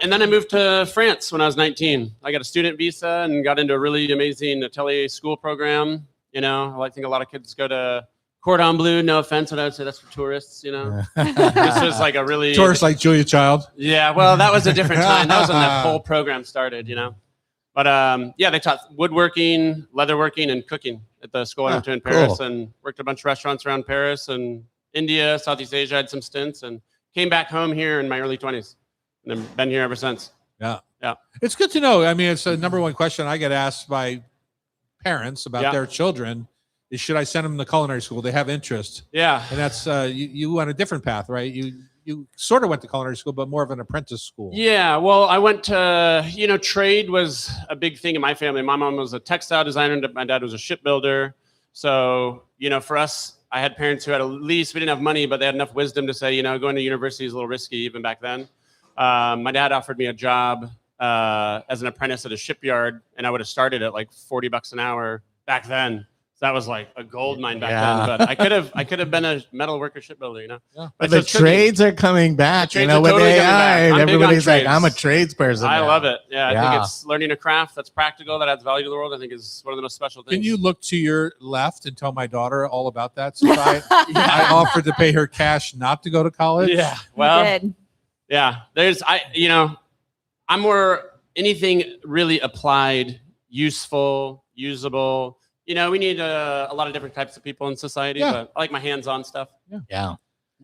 And then I moved to France when I was 19. I got a student visa and got into a really amazing atelier school program. I think a lot of kids go to Cordon bleu, no offense, but I would say that's for tourists, you know. This was like a really Tourists like Julia Child. Yeah, well, that was a different time. That was when that whole program started, you know. But yeah, they taught woodworking, leatherworking, and cooking at the school I went to in Paris, and worked a bunch of restaurants around Paris and India, Southeast Asia. I had some stints, and came back home here in my early 20s, and then been here ever since. Yeah. Yeah. It's good to know. I mean, it's a number one question I get asked by parents about Yeah. their children is, should I send them to culinary school? They have interest. Yeah. And that's, you went a different path, right? You sort of went to culinary school, but more of an apprentice school. Yeah, well, I went to, you know, trade was a big thing in my family. My mom was a textile designer, and my dad was a shipbuilder. So, you know, for us, I had parents who had at least, we didn't have money, but they had enough wisdom to say, you know, going to university is a little risky even back then. My dad offered me a job as an apprentice at a shipyard, and I would have started at like $40 an hour back then. So that was like a gold mine back then. But I could have been a metal worker shipbuilder, you know. Yeah. But the trades are coming back, The you trades know, are with totally coming AI. back. And I'm big on everybody's like, trades. I'm a tradesperson. I now. love it. Yeah, I Yeah. think it's learning a craft that's practical, that adds value to the world. I think is one of the most special things. Can you look to your left and tell my daughter all about that? Since I offered to pay her cash not to go to college. Yeah. You Well, did. yeah. I'm more anything really applied, useful, usable. You know, we need a lot of different types of people in society, Yeah. but I like my hands-on stuff. Yeah.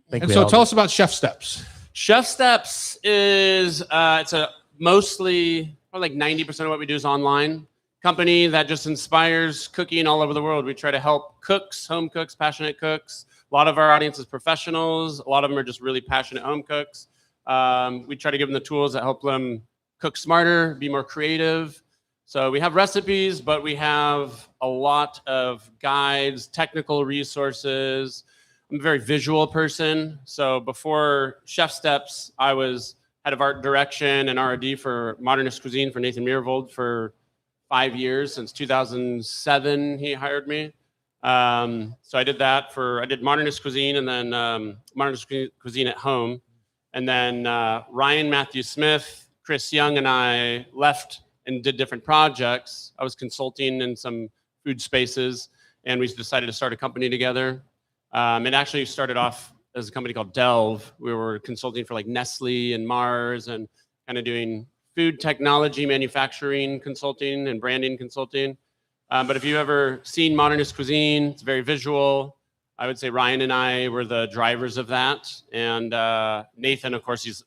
And so tell us about Chef Steps. Chef Steps is it's a mostly probably like 90% of what we do is online company that just inspires cooking all over the world. We try to help cooks, home cooks, passionate cooks. A lot of our audience is professionals. A lot of them are just really passionate home cooks. We try to give them the tools that help them cook smarter, be more creative. So we have recipes, but we have a lot of guides, technical resources. I'm a very visual person. So before Chef Steps, I was head of art direction and R&D for Modernist Cuisine for Nathan Myhrvold for 5 years. Since 2007, he hired me. So I did that I did Modernist Cuisine and then Modernist Cuisine at Home. And then Ryan Matthew Smith, Chris Young, and I left and did different projects. I was consulting in some food spaces, and we decided to start a company together. It actually started off as a company called Delve. We were consulting for like Nestle and Mars and kind of doing food technology, manufacturing consulting and branding consulting. But if you've ever seen Modernist Cuisine, it's very visual. I would say Ryan and I were the drivers of that. And Nathan, of course, he's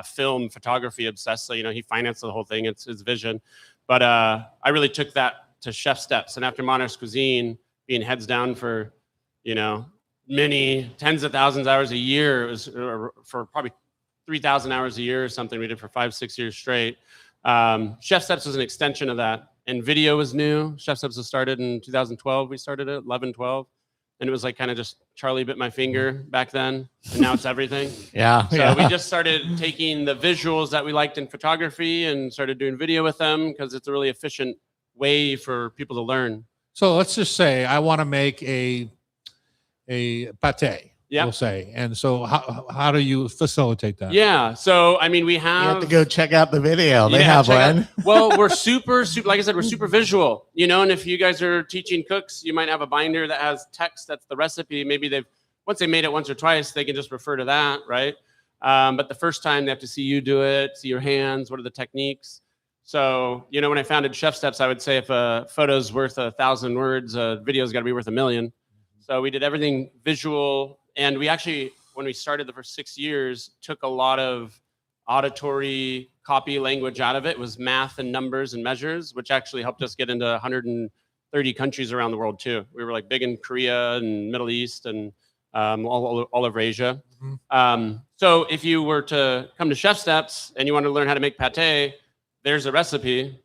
film photography obsessed. So, you know, he financed the whole thing. It's his vision. But I really took that to Chef Steps. And after Modernist Cuisine, being heads down for, you know, many tens of thousands of hours a year, it was for probably 3,000 hours a year or something we did for 5-6 years straight. Chef Steps was an extension of that. And video was new. Chef Steps was started in 2012. We started it, 11, 12. And it was like kind of just Charlie bit my finger back then. And now it's everything. Yeah. So we just started taking the visuals that we liked in photography and started doing video with them because it's a really efficient way for people to learn. So let's just say I want to make a pate. Yeah. We'll say. And so how do you facilitate that? Yeah. So, I mean, we You have have to go check out the video. They Yeah, have check out- one. Well, we're super, like I said, we're super visual, you know, and if you guys are teaching cooks, you might have a binder that has text. That's the recipe. Maybe once they made it once or twice, they can just refer to that. Right. But the first time they have to see you do it, see your hands. What are the techniques? So, you know, when I founded Chef Steps, I would say if a photo's worth 1,000 words, a video's got to be worth 1,000,000. So we did everything visual. And we actually, when we started the first 6 years, took a lot of auditory copy language out of it. It was math and numbers and measures, which actually helped us get into 130 countries around the world too. We were like big in Korea and Middle East and all over Asia. So if you were to come to Chef Steps and you want to learn how to make pate, there's a recipe.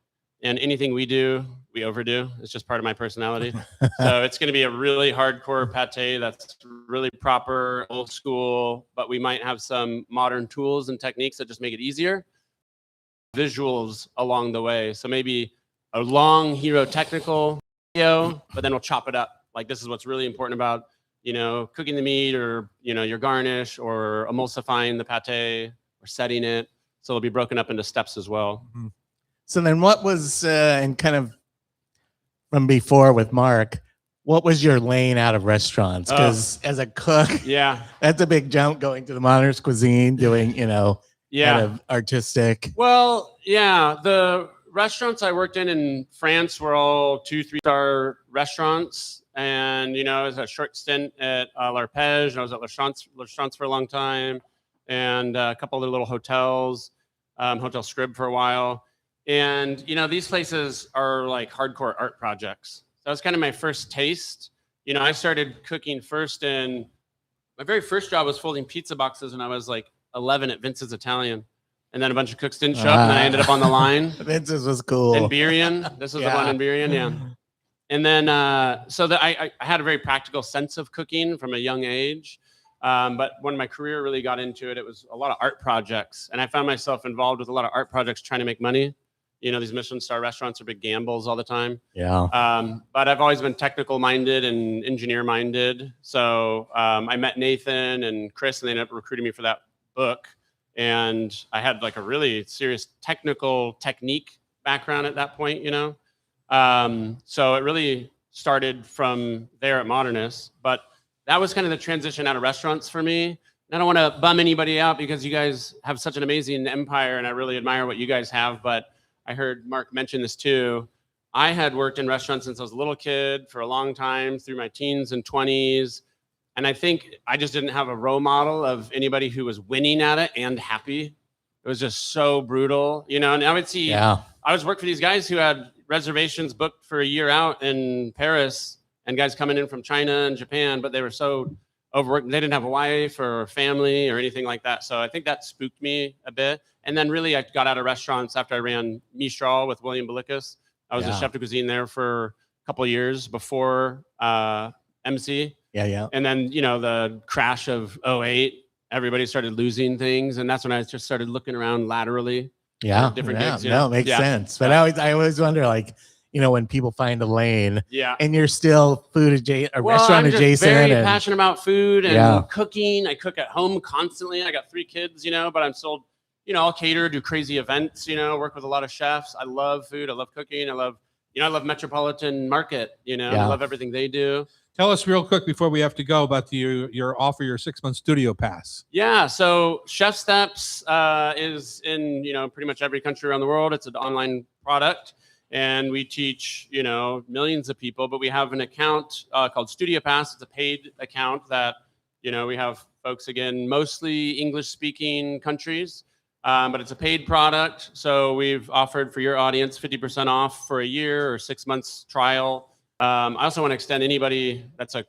And anything we do, we overdo. It's just part of my personality. So it's going to be a really hardcore pate that's really proper, old school, but we might have some modern tools and techniques that just make it easier. Visuals along the way. So maybe a long hero technical video, but then we'll chop it up. Like this is what's really important about, you know, cooking the meat or, you know, your garnish or emulsifying the pate or setting it. So it'll be broken up into steps as well. So then what was, and kind of from before with Mark, what was your lane out of restaurants? Because as a cook, Yeah. that's a big jump going to the modernist cuisine, doing, Yeah. kind of artistic. Well, yeah, the restaurants I worked in France were all 2-3 star restaurants, and it was a short stint at L'Arpège. I was at La Chance for a long time, and a couple of little hotels, Hotel Scrib for a while. And these places are like hardcore art projects. So that was kind of my first taste. I started cooking first my very first job was folding pizza boxes when I was like 11 at Vince's Italian. And then a bunch of cooks didn't show up, and then I ended up on the line. Vince's was cool. In Burien. This was the one in Burien, yeah. And then, I had a very practical sense of cooking from a young age. But when my career really got into it, it was a lot of art projects. And I found myself involved with a lot of art projects trying to make money. These Michelin star restaurants are big gambles all the time. Yeah. But I've always been technical minded and engineer minded. So I met Nathan and Chris, and they ended up recruiting me for that book. And I had like a really serious technical technique background at that point, So it really started from there at Modernist. But that was kind of the transition out of restaurants for me. And I don't want to bum anybody out because you guys have such an amazing empire, and I really admire what you guys have. But I heard Mark mention this too. I had worked in restaurants since I was a little kid for a long time, through my teens and 20s. And I think I just didn't have a role model of anybody who was winning at it and happy. It was just so brutal, And I would see, I was working for these guys who had reservations booked for a year out in Paris, and guys coming in from China and Japan, but they were so overworked. They didn't have a wife or family or anything like that. So I think that spooked me a bit. And then really I got out of restaurants after I ran Mistral with William Belikas. I was a chef de cuisine there for a couple of years before MC. Yeah. And then, the crash of 2008, everybody started losing things. And that's when I just started looking around laterally. Yeah. Different gigs. No, it makes sense. But I always wonder, like, when people find a lane and you're still food adjacent or restaurant I'm just adjacent. Very passionate about food and Yeah. cooking. I cook at home constantly. I got 3 kids, but I'm still, I'll cater, do crazy events, work with a lot of chefs. I love food. I love cooking. I love Metropolitan Market, I love everything they do. Tell us real quick before we have to go about your offer, your 6-month studio pass. Yeah, so Chef Steps is in pretty much every country around the world. It's an online product, and we teach millions of people. But we have an account called Studio Pass. It's a paid account that we have folks, again, mostly English-speaking countries, but it's a paid product. So we've offered for your audience 50% off for a year or 6 months trial. I also want to extend anybody that's a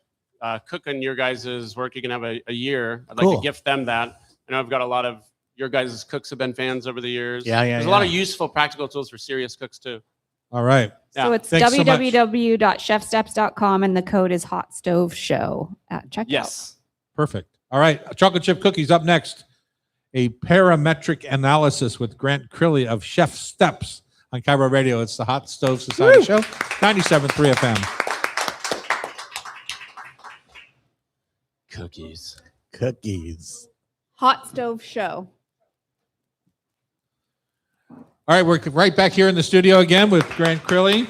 cook in your guys' work, you can have a year. I'd like to gift them that. I know I've got a lot of your guys' cooks have been fans over the years. There's a lot of useful practical tools for serious cooks too. All right. Yeah. So it's Thanks so much. www.chefsteps.com, and the code is Hot Stove Show at checkout. Yes. Perfect. All right. Chocolate chip cookies up next. A parametric analysis with Grant Crilly of Chef Steps on Cairo Radio. It's the Hot Stove Society Show, 97.3 FM. Cookies. Hot Stove Show. All right, we're right back here in the studio again with Grant Crilly.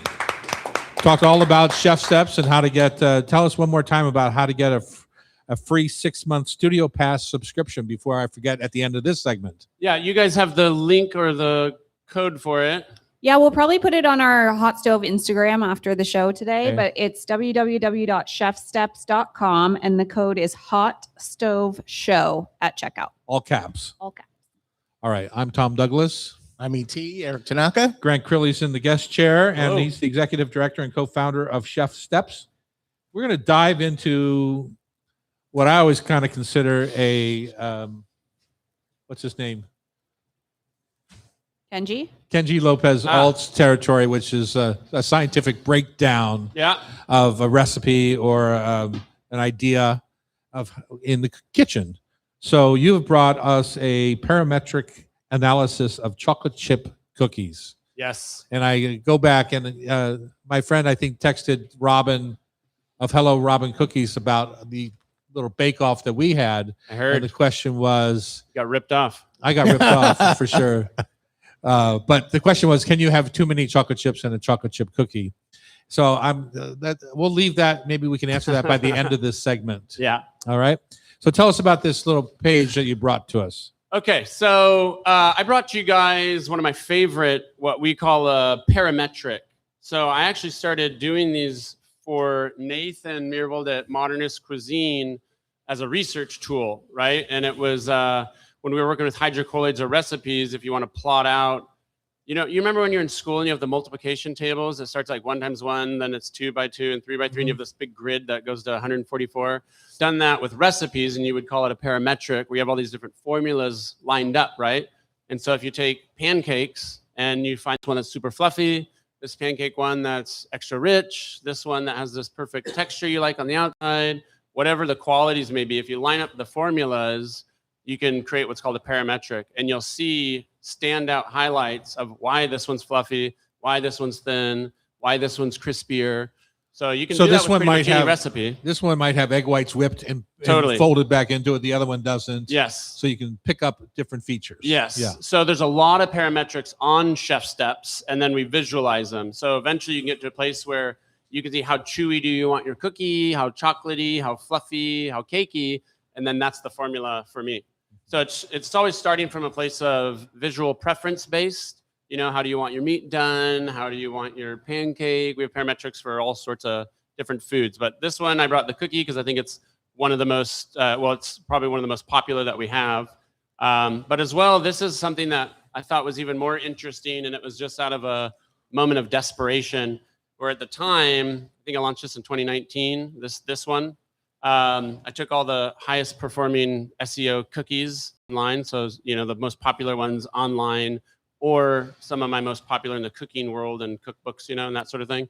Talked all about Chef Steps and how to get, tell us one more time about how to get a free 6-month studio pass subscription before I forget at the end of this segment. Yeah, you guys have the link or the code for it. Yeah, we'll probably put it on our Hot Stove Instagram after the show today, Okay. but it's www.chefsteps.com, and the code is Hot Stove Show at checkout. All caps. All caps. All right, I'm Tom Douglas. I'm E.T. Eric Tanaka. Grant Crilly's in the guest chair, and Hello. he's the executive director and co-founder of Chef Steps. We're going to dive into what I always kind of consider a, what's his name? Kenji? Kenji Lopez Alt's territory, which is a scientific breakdown Yeah. of a recipe or an idea of in the kitchen. So you have brought us a parametric analysis of chocolate chip cookies. Yes. And I go back and my friend, I think, texted Robin of Hello Robin Cookies about the little bake-off that we had. I And heard the question was, you got ripped off. I got ripped off for sure. But the question was, can you have too many chocolate chips in a chocolate chip cookie? So we'll leave that. Maybe we can answer that by the end of this segment. Yeah. All right. So tell us about this little page that you brought to us. Okay, so I brought you guys one of my favorite, what we call a parametric. So I actually started doing these for Nathan Myhrvold at Modernist Cuisine as a research tool, right? And it was when we were working with hydrocolloids or recipes, if you want to plot out, you remember when you're in school and you have the multiplication tables, it starts like 1 times 1, then it's 2 by 2 and 3 by 3, and you have this big grid that goes to 144. Done that with recipes, and you would call it a parametric, where you have all these different formulas lined up, right? And so if you take pancakes and you find one that's super fluffy, this pancake one that's extra rich, this one that has this perfect texture you like on the outside, whatever the qualities may be, if you line up the formulas, you can create what's called a parametric, and you'll see standout highlights of why this one's fluffy, why this one's thin, why this one's crispier. So you can do this that with one pretty might much any have recipe. This one might have egg whites whipped and Totally. folded back into it. The other one doesn't. Yes. So you can pick up different features. Yes. Yeah. So there's a lot of parametrics on Chef Steps, and then we visualize them. So eventually you can get to a place where you can see how chewy do you want your cookie, how chocolatey, how fluffy, how cakey, and then that's the formula for me. So it's always starting from a place of visual preference based. How do you want your meat done? How do you want your pancake? We have parametrics for all sorts of different foods. But this one, I brought the cookie because I think it's one of the most, it's probably one of the most popular that we have. But as well, this is something that I thought was even more interesting, and it was just out of a moment of desperation, where at the time, I think I launched this in 2019, this one. I took all the highest performing SEO cookies online. So, the most popular ones online, or some of my most popular in the cooking world and cookbooks, and that sort of thing.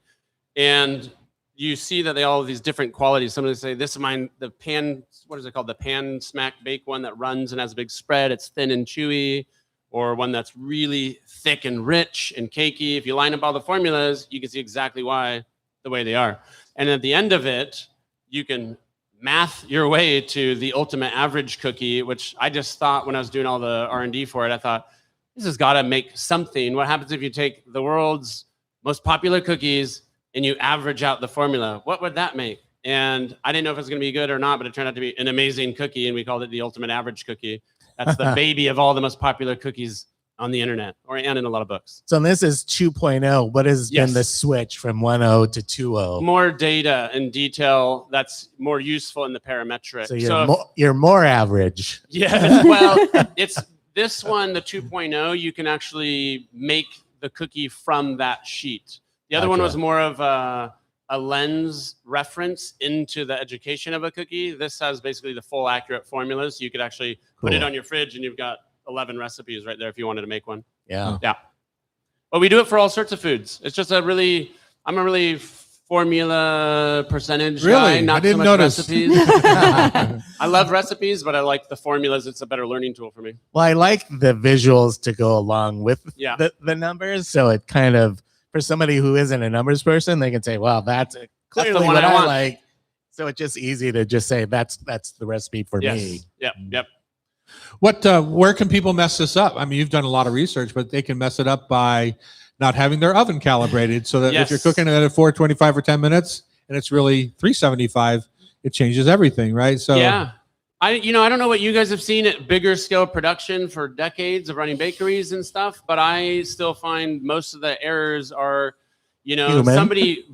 And you see that they all have these different qualities. Some of them say, this is mine, the pan, what is it called? The pan smack bake one that runs and has a big spread. It's thin and chewy, or one that's really thick and rich and cakey. If you line up all the formulas, you can see exactly why the way they are. And at the end of it, you can math your way to the ultimate average cookie, which I just thought when I was doing all the R&D for it, I thought, this has got to make something. What happens if you take the world's most popular cookies and you average out the formula? What would that make? And I didn't know if it was going to be good or not, but it turned out to be an amazing cookie, and we called it the ultimate average cookie. That's the baby of all the most popular cookies on the internet, and in a lot of books. So this is 2.0. What has Yes. been the switch from 1.0 to 2.0? More data and detail that's more useful in the parametric. So you're more average. Yeah, well, it's this one, the 2.0, you can actually make the cookie from that sheet. The other one Gotcha. was more of a lens reference into the education of a cookie. This has basically the full accurate formulas. So you could actually put it Cool. on your fridge and you've got 11 recipes right there if you wanted to make one. Yeah. Yeah. But we do it for all sorts of foods. It's just I'm a really formula percentage guy, Really? not I didn't so much notice. recipes. I love recipes, but I like the formulas. It's a better learning tool for me. Well, I like the visuals to go along with Yeah. the numbers. So it kind of, for somebody who isn't a numbers person, they can say, well, that's clearly one what I I want. like. So it's just easy to just say, that's the recipe for me. Yep. Yep. Where can people mess this up? I mean, you've done a lot of research, but they can mess it up by not having their oven calibrated, so that if Yes. you're cooking it at 425 for 10 minutes and it's really 375, it changes everything, right? So Yeah. I don't know what you guys have seen at bigger scale production for decades of running bakeries and stuff, but I still find most of the errors are, Human. somebody,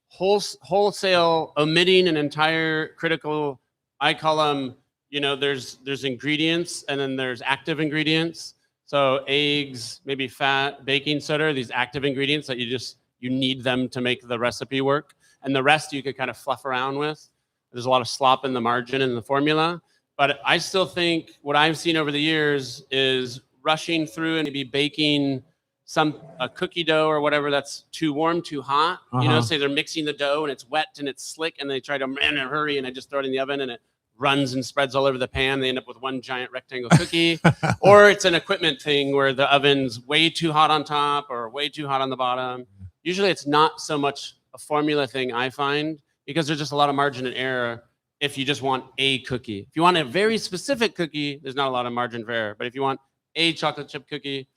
wholesale omitting an entire critical, I call them, there's ingredients and then there's active ingredients. So eggs, maybe fat, baking soda, these active ingredients that you need them to make the recipe work. And the rest you could kind of fluff around with. There's a lot of slop in the margin and the formula. But I still think what I've seen over the years is rushing through and maybe baking a cookie dough or whatever that's too warm, too hot. Say they're mixing the dough and it's wet and it's slick and they try to in a hurry and I just throw it in the oven and it runs and spreads all over the pan. They end up with one giant rectangle cookie. Or it's an equipment thing where the oven's way too hot on top or way too hot on the bottom. Usually it's not so much a formula thing, I find, because there's just a lot of margin and error if you just want a cookie. If you want a very specific cookie, there's not a lot of margin for error. But if you want a chocolate chip cookie,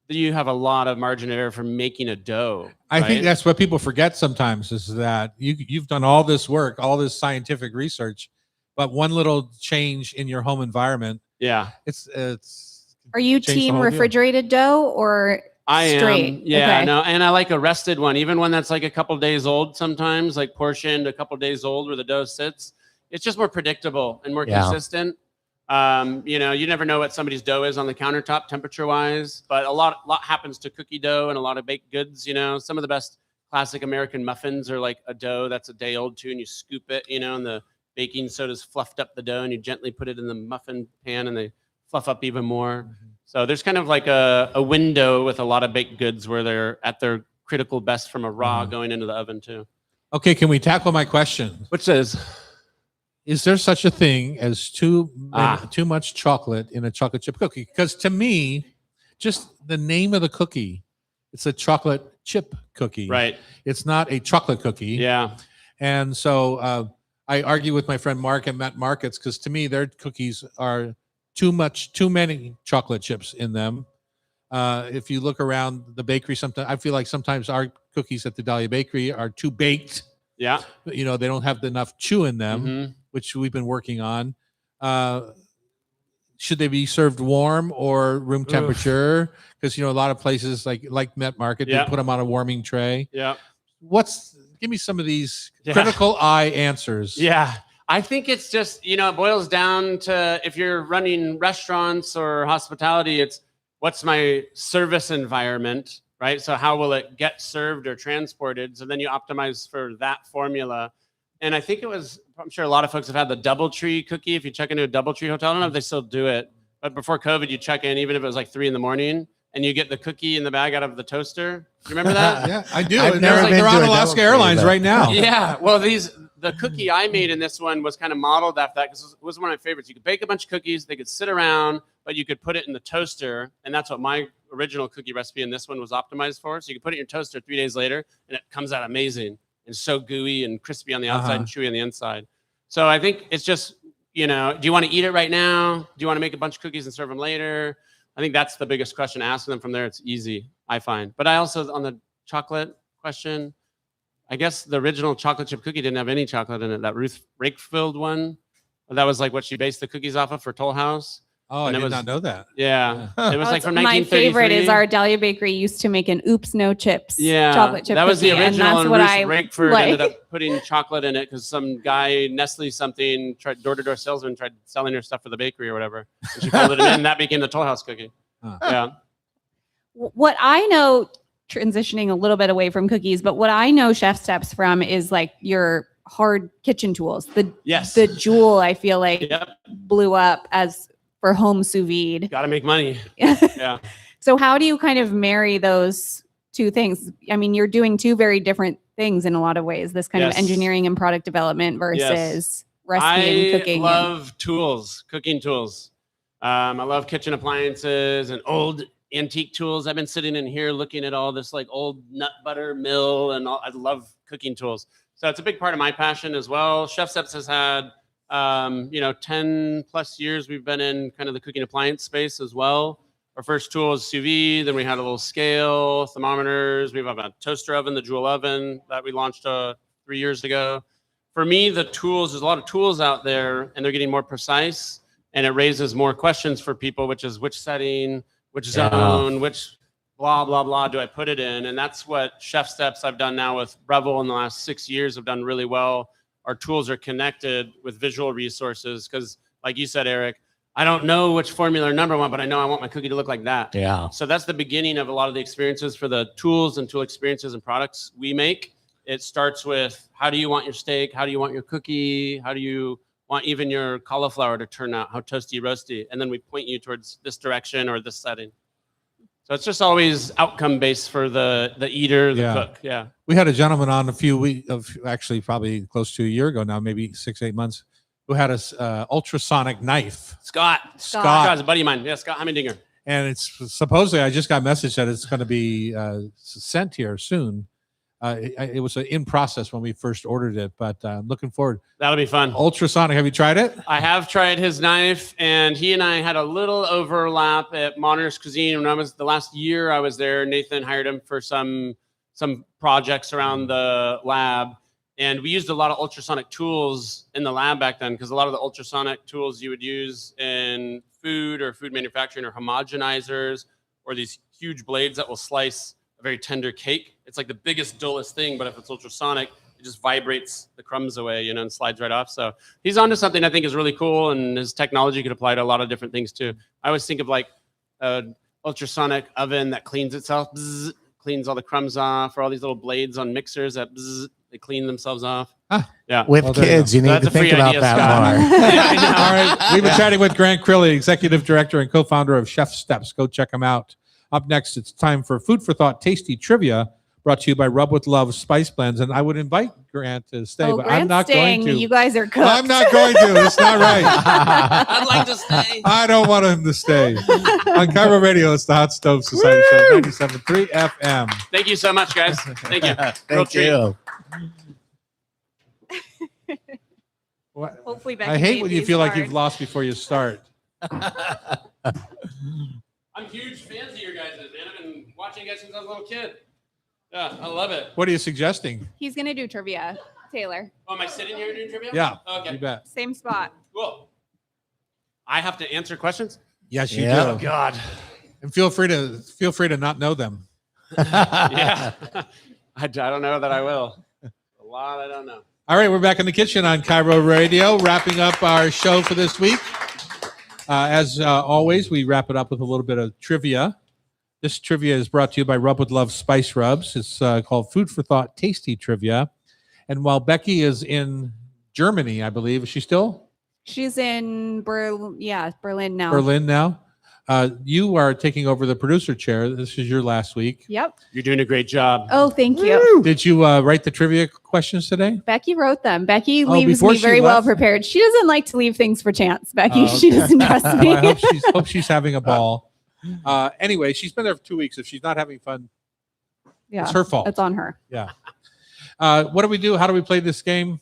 you have a lot of margin of error for making a dough. I think right? that's what people forget sometimes is that you've done all this work, all this scientific research, but one little change in your home environment, yeah. it's Are you Change the team whole deal. refrigerated dough or I straight? am. Yeah, Okay. no, and I like a rested one, even one that's like a couple days old sometimes, like portioned a couple days old where the dough sits. It's just more predictable and more Yeah. consistent. You know, you never know what somebody's dough is on the countertop temperature wise, but a lot happens to cookie dough and a lot of baked goods. You know, some of the best classic American muffins are like a dough that's a day old too, and you scoop it, you know, and the baking soda's fluffed up the dough, and you gently put it in the muffin pan, and they fluff up even more. So there's kind of like a window with a lot of baked goods where they're at their critical best from a raw going into the oven too. okay. Can we tackle my question? Which says, Is there such a thing as too much chocolate in a chocolate chip cookie? Because to me, just the name of the cookie, it's a chocolate chip cookie. right? It's not a chocolate cookie. Yeah, And so I argue with my friend Mark at Met Markets because to me their cookies are too many chocolate chips in them. If you look around the bakery, sometimes I feel like sometimes our cookies at the Dahlia Bakery are too baked. yeah. You know, they don't have enough chew in them, Mhm. which we've been working on. Should they be served warm or room temperature? Because you know a lot of places like Met Market, Yeah. they put them on a warming tray. Yeah. Give me some of these Yeah. critical eye answers. Yeah. I think it's just, you know, it boils down to if you're running restaurants or hospitality, it's what's my service environment, right? So how will it get served or transported? So then you optimize for that formula. And I think I'm sure a lot of folks have had the DoubleTree cookie. If you check into a DoubleTree hotel, I don't know if they still do it, but before COVID, you check in, even if it was like 3 a.m, and you get the cookie in the bag out of the toaster. You remember that? Yeah, I do. I've And never they're been on to a Alaska DoubleTree, Airlines but- right now. Yeah. Well, the cookie I made in this one was kind of modeled after that because it was one of my favorites. You could bake a bunch of cookies, they could sit around, but you could put it in the toaster. And that's what my original cookie recipe in this one was optimized for. So you could put it in your toaster 3 days later and it comes out amazing and so gooey and crispy on the outside and chewy on the inside. So I think it's just, you know, do you want to eat it right now? Do you want to make a bunch of cookies and serve them later? I think that's the biggest question. Asking them from there, it's easy, I find. But I also, on the chocolate question, I guess the original chocolate chip cookie didn't have any chocolate in it. That Ruth Rakefield one, that was like what she based the cookies off of for Toll House. Oh, I And it did was- not know that. Yeah, it was like from my 1933. favorite is our Dahlia Bakery used to make an oops no chips chocolate chip that was the cookie, original, and that's and what Ruth I Rakeford like. ended up putting chocolate in it because some guy, Nestle something, tried door-to-door salesman tried selling her stuff for the bakery or whatever, and she folded it in, and that became the Toll House cookie. Huh. Yeah, What I know, transitioning a little bit away from cookies, but what I know Chef Steps from is like your hard kitchen tools. yes, The Joule, I feel like, yep, blew up as for home sous vide. got to make money. Yeah, So how do you kind of marry those two things? I mean, you're doing two very different things in a lot of ways. This kind of Yes. engineering and product development versus recipe and cooking. I love tools, cooking tools. I love kitchen appliances and old antique tools. I've been sitting in here looking at all this like old nut butter mill and all. I love cooking tools. So it's a big part of my passion as well. Chef Steps has had, 10 plus years we've been in kind of the cooking appliance space as well. Our first tool was sous vide. Then we had a little scale, thermometers. We have a toaster oven, the Joule oven that we launched 3 years ago. For me, the tools, there's a lot of tools out there and they're getting more precise and it raises more questions for people, which is which setting, which zone, which blah, blah, blah do I put it in? And that's what Chef Steps I've done now with Revel in the last 6 years have done really well. Our tools are connected with visual resources because like you said, Eric, I don't know which formula or number one, but I know I want my cookie to look like that. Yeah. So that's the beginning of a lot of the experiences for the tools and tool experiences and products we make. It starts with how do you want your steak? How do you want your cookie? How do you want even your cauliflower to turn out? How toasty, roasty? And then we point you towards this direction or this setting. So it's just always outcome based for the eater, the Yeah. cook. Yeah. We had a gentleman on a few weeks of actually probably close to a year ago now, maybe 6-8 months, who had a ultrasonic knife. Scott. Scott's a buddy of mine. Yeah, Scott Heimendinger. And it's supposedly I just got a message that it's going to be sent here soon. It was in process when we first ordered it, but looking forward. That'll be fun. Ultrasonic, have you tried it? I have tried his knife, and he and I had a little overlap at Modernist Cuisine. When I was the last year I was there, Nathan hired him for some projects around the lab, and we used a lot of ultrasonic tools in the lab back then, because a lot of the ultrasonic tools you would use in food or food manufacturing are homogenizers or these huge blades that will slice a very tender cake. It's like the biggest, dullest thing, but if it's ultrasonic, it just vibrates the crumbs away, and slides right off. So he's onto something I think is really cool, and his technology could apply to a lot of different things too. I always think of like an ultrasonic oven that cleans itself, bzz, cleans all the crumbs off, or all these little blades on mixers that bzz, they clean themselves off. Yeah. With Well, there you kids, you need That's to a free think about idea, that Scott. more. Yeah, I know. All right. We've been chatting with Grant Crilly, Executive Director and co-founder of Chef Steps. Go check him out. Up next, it's time for Food for Thought Tasty Trivia, brought to you by Rub with Love Spice Blends. And I would invite Grant to stay, but I'm Grant's not staying. going to. You guys are cooked. I'm not going to. It's not right. I'd like to stay. I don't want him to stay. On Cairo Radio, it's the Hot Stove Society Show, 97.3 FM. Thank you so much, guys. Thank you. Real Thank treat. you. What? Hopefully, Becky I hate made when you these feel like hard. you've lost before you start. I'm huge fans of your guys', man. I've been watching you guys since I was a little kid. Yeah, I love it. What are you suggesting? He's gonna do trivia, Taylor. Oh, am I sitting here doing trivia? Yeah, Okay. you bet. Same spot. Cool. I have to answer questions? Yes, you Yeah. do. God. And feel free to not know them. Yeah. I don't know that I will. A lot I don't know. All right, we're back in the kitchen on Cairo Radio, wrapping up our show for this week. As always, we wrap it up with a little bit of trivia. This trivia is brought to you by Rub with Love Spice Rubs. It's called Food for Thought Tasty Trivia. And while Becky is in Germany, I believe, is she still? She's in Berlin now. Berlin now. You are taking over the producer chair. This is your last week. Yep. You're doing a great job. Oh, thank you. Did you write the trivia questions today? Becky wrote them. Becky Oh, leaves before me she very well left? prepared. She doesn't like to leave things for chance, Becky. Oh, She okay. doesn't trust me. Well, I hope she's having a ball. Anyway, she's been there for 2 weeks. If she's not having fun, Yeah, it's her fault. it's on her. Yeah. What do we do? How do we play this game?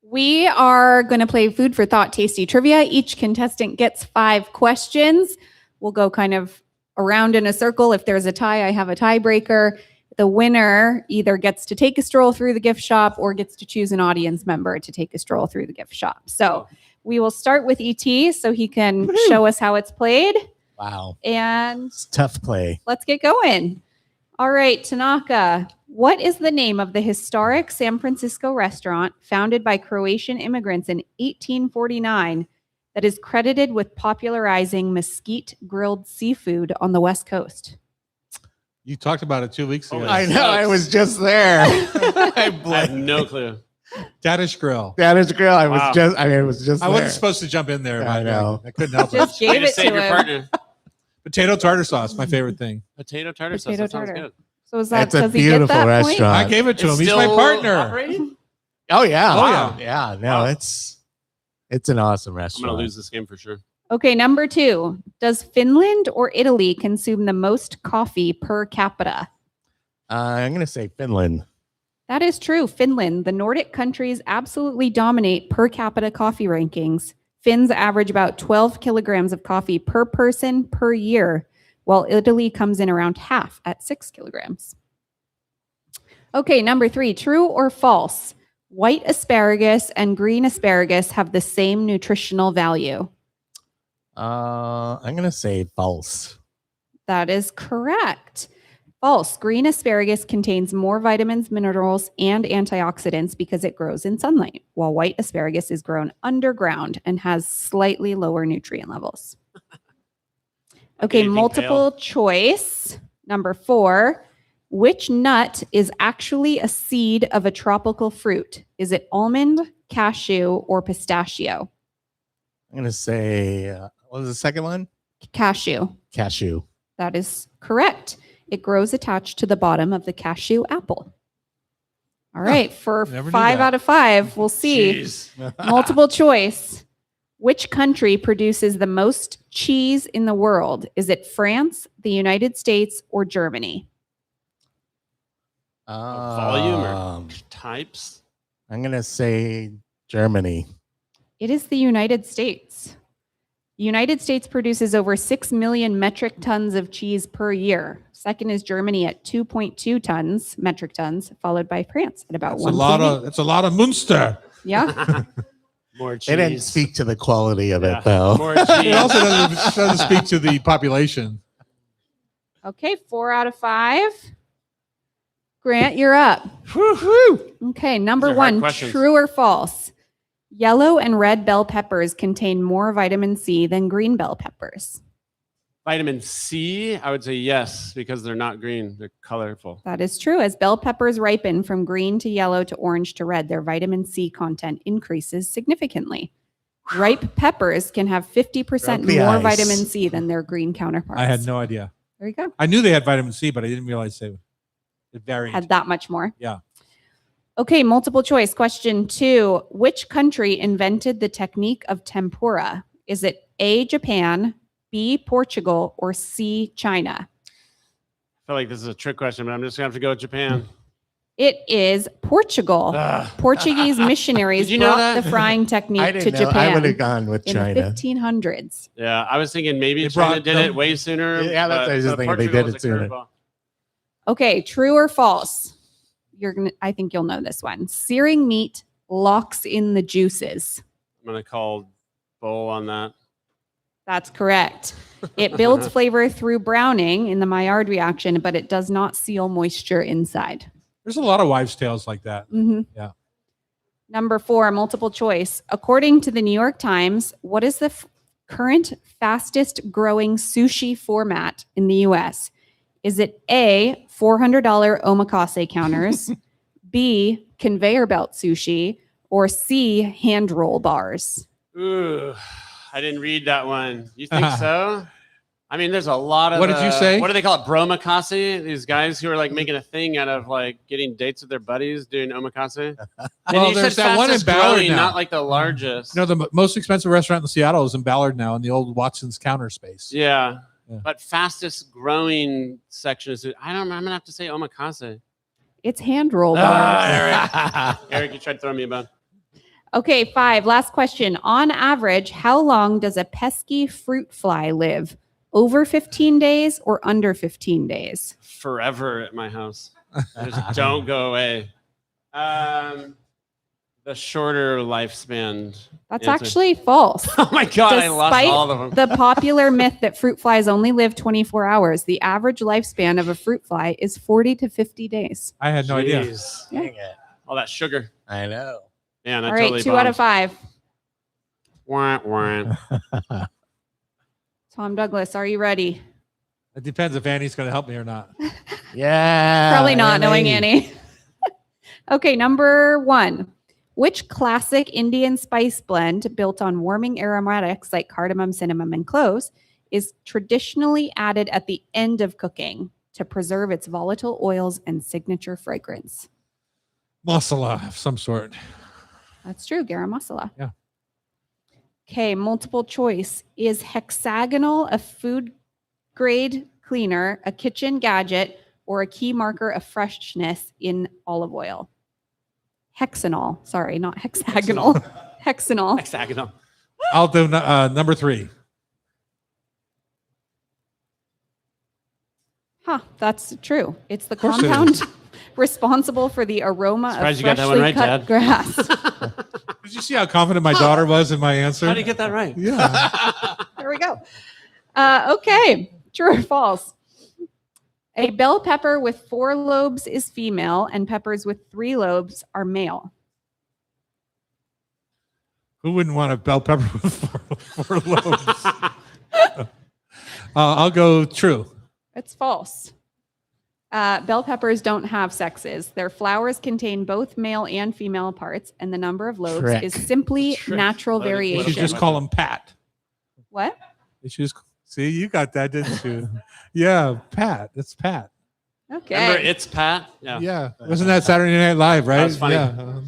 We are going to play Food for Thought Tasty Trivia. Each contestant gets 5 questions. We'll go kind of around in a circle. If there's a tie, I have a tiebreaker. The winner either gets to take a stroll through the gift shop or gets to choose an audience member to take a stroll through the gift shop. So we will start with ET so he can show us how it's played. Wow. And It's tough play. let's get going. All right, Tanaka, what is the name of the historic San Francisco restaurant founded by Croatian immigrants in 1849 that is credited with popularizing mesquite grilled seafood on the West Coast? You talked about it 2 weeks ago. Oh, I know. I was just there. I I have blanked. no clue. Danish Grill. That is girl. I was Wow. just. I mean, it was just. I wasn't there. supposed to jump in there. I but know. I couldn't help it. Just Way gave to it save to your him. partner. Potato tartar sauce, my favorite thing. Potato tartar sauce. Potato That sounds tartar. good. So is that It's a does he get beautiful that point? restaurant. I gave it to It's him. He's my still partner. operating? Oh yeah. Oh, yeah. Yeah. No, Wow. it's an awesome I'm restaurant. going to lose this game for sure. Okay, number 2. Does Finland or Italy consume the most coffee per capita? I'm gonna say Finland. That is true. Finland, the Nordic countries absolutely dominate per capita coffee rankings. Finns average about 12 kilograms of coffee per person per year, while Italy comes in around half at 6 kilograms. Okay, number 3, true or false? White asparagus and green asparagus have the same nutritional value. I'm gonna say false. That is correct. False. Green asparagus contains more vitamins, minerals, and antioxidants because it grows in sunlight, while white asparagus is grown underground and has slightly lower nutrient levels. Okay, Anything multiple choice. Number 4. Which nut is actually a seed of a tropical fruit? Is it almond, cashew, or pistachio? I'm gonna say. What was the second one? Cashew. Cashew. That is correct. It grows attached to the bottom of the cashew apple. All right, for never knew 5 that. out of 5, we'll see. Jeez. Multiple choice. Which country produces the most cheese in the world? Is it France, the United States, or Germany? volume or Um, types. I'm gonna say Germany. It is the United States. The United States produces over 6 million metric tons of cheese per year. Second is Germany at 2.2 metric tons, followed by France at about That's 1. that's a lot of Munster. Yeah. More cheese. They didn't speak to the quality of Yeah. it though. More It cheese. also doesn't speak to the population. Okay, 4 out of 5. Grant, you're up. Okay, number These are hard 1, questions. true or false? Yellow and red bell peppers contain more vitamin C than green bell peppers. Vitamin C, I would say yes, because they're not green. They're colorful. That is true. As bell peppers ripen from green to yellow to orange to red, their vitamin C content increases significantly. Ripe peppers can have 50% Broke the more ice. vitamin C than their green counterparts. I had no idea. There you go. I knew they had vitamin C, but I didn't realize it varied. Had that much more. Yeah. Okay, multiple choice. Question 2. Which country invented the technique of tempura? Is it A, Japan, B, Portugal, or C, China? I feel like this is a trick question, but I'm just going to have to go with Japan. It is Portugal. Ugh. Portuguese missionaries Did you know brought that? the frying I technique to didn't know. I Japan would have gone with in the China. 1500s. Yeah, I was thinking maybe They China brought did them- it way sooner. Yeah, that's what I was just but thinking. They Portugal did was it a sooner. curveball. Okay, true or false? I think you'll know this one. Searing meat locks in the juices. I'm going to call bull on that. That's correct. It builds flavor through browning in the Maillard reaction, but it does not seal moisture inside. There's a lot of wives' tales like that. Mhm. Yeah. Number 4, multiple choice. According to the New York Times, what is the current fastest growing sushi format in the US? Is it A, $400 omakase counters, B, conveyor belt sushi, or C, hand roll bars? Ooh, I didn't read that one. You think so? I mean, there's a lot of. What did you say? What do they call it? Bromakase? These guys who are like making a thing out of like getting dates with their buddies doing omakase. And Well, you there's said that one in fastest Ballard growing, now. not like the largest. You know, the most expensive restaurant in Seattle is in Ballard now, in the old Watson's counter space. Yeah. Yeah. But fastest growing section is. I'm gonna have to say omakase. It's hand roll bars. Eric, you tried to throw me a bone. Okay, 5, last question. On average, how long does a pesky fruit fly live? Over 15 days or under 15 days? Forever at my house. Just don't go away. The shorter lifespan. That's answer. actually false. Oh my god, I lost Despite all of them. the popular myth that fruit flies only live 24 hours, the average lifespan of a fruit fly is 40 to 50 days. I had no idea. Jeez. Dang it. All that sugar. I know. Man, I All right, totally 2 out of 5. Wah, wah. Tom Douglas, are you ready? It depends if Annie's going to help me or not. Yeah. Probably not, knowing Annie. Okay, number 1. Which classic Indian spice blend built on warming aromatics like cardamom, cinnamon, and cloves is traditionally added at the end of cooking to preserve its volatile oils and signature fragrance? Masala of some sort. That's true, garam masala. Yeah. Okay, multiple choice. Is hexagonal a food grade cleaner, a kitchen gadget, or a key marker of freshness in olive oil? Hexanol. Sorry, not hexagonal. Hexanol. Hexagonal. I'll do number 3. Huh, that's true. It's the course it is. compound responsible for the aroma Surprised of you got that one freshly right, cut Dad. grass. Did you see how confident my daughter was in my answer? How do you get that right? Yeah. There we go. Okay, true or false? A bell pepper with 4 lobes is female, and peppers with 3 lobes are male. Who wouldn't want a bell pepper with four lobes? I'll go true. It's false. Bell peppers don't have sexes. Their flowers contain both male and female parts, and the number of lobes Trick. is simply Trick. natural Let it- let You it variation. should just call him Pat. What? You should just see, you got that, didn't you? Yeah, Pat. It's Pat. Okay. Remember, it's Pat. Yeah. Yeah. Wasn't that Saturday Night Live, right? was funny. Yeah.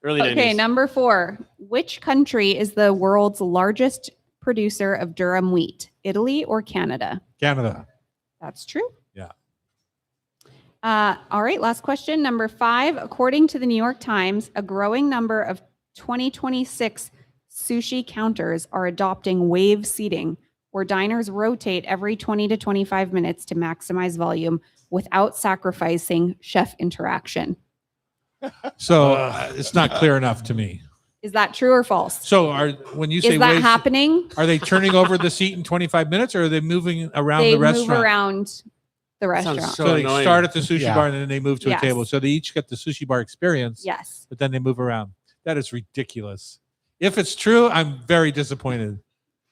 Early Okay, 90s. number 4. Which country is the world's largest producer of durum wheat? Italy or Canada? Canada. That's true. Yeah. All right, last question. Number 5. According to the New York Times, a growing number of 2026 sushi counters are adopting wave seating, where diners rotate every 20 to 25 minutes to maximize volume without sacrificing chef interaction. So it's not clear enough to me. Is that true or false? So when you say Is that wave, happening? are they turning over the seat in 25 minutes or are they moving around They the move restaurant? around the restaurant. Sounds So so they annoying. start at the sushi Yeah. bar and then they move to a Yes. table. So they each get the sushi bar experience, Yes. but then they move around. That is ridiculous. If it's true, I'm very disappointed.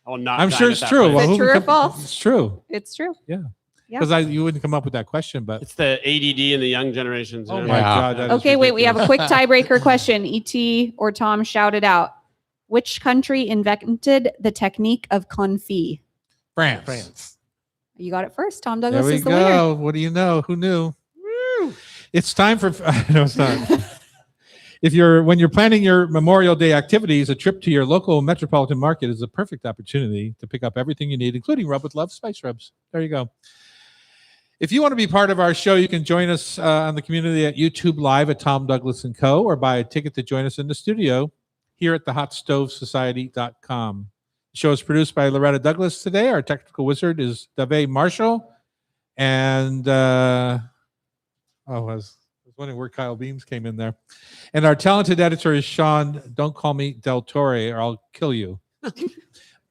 I will not I'm dine sure at it's that true. place. Is it who true or would come- false? It's true. It's true. Yeah. Because you wouldn't come up with that question, but It's the ADD in the young generations. oh you know? my Yeah. God. that is Okay, wait, we have a ridiculous. quick tiebreaker question. ET or Tom, shout it out. Which country invented the technique of confit? France. You got it first. Tom There Douglas we is the winner. go. What do you know? Who knew? It's time for no, it's not. When you're planning your Memorial Day activities, a trip to your local metropolitan market is a perfect opportunity to pick up everything you need, including Rub with Love spice rubs. There you go. If you want to be part of our show, you can join us on the community at YouTube Live at Tom Douglas & Co. or buy a ticket to join us in the studio here at thehotstovesociety.com. The show is produced by Loretta Douglas today. Our technical wizard is Dave Marshall. And I was wondering where Kyle Beams came in there. And our talented editor is Sean, don't call me Del Torre or I'll kill you.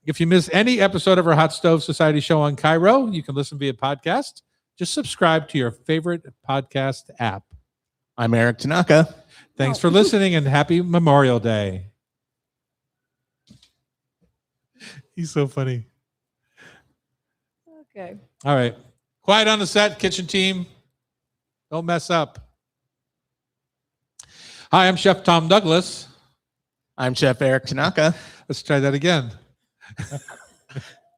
If you miss any episode of our Hot Stove Society show on Cairo, you can listen via podcast. Just subscribe to your favorite podcast app. I'm Eric Tanaka. Thanks for listening and happy Memorial Day. He's so funny. Okay. All right. Quiet on the set, kitchen team. Don't mess up. Hi, I'm Chef Tom Douglas. I'm Chef Eric Tanaka. Let's try that again.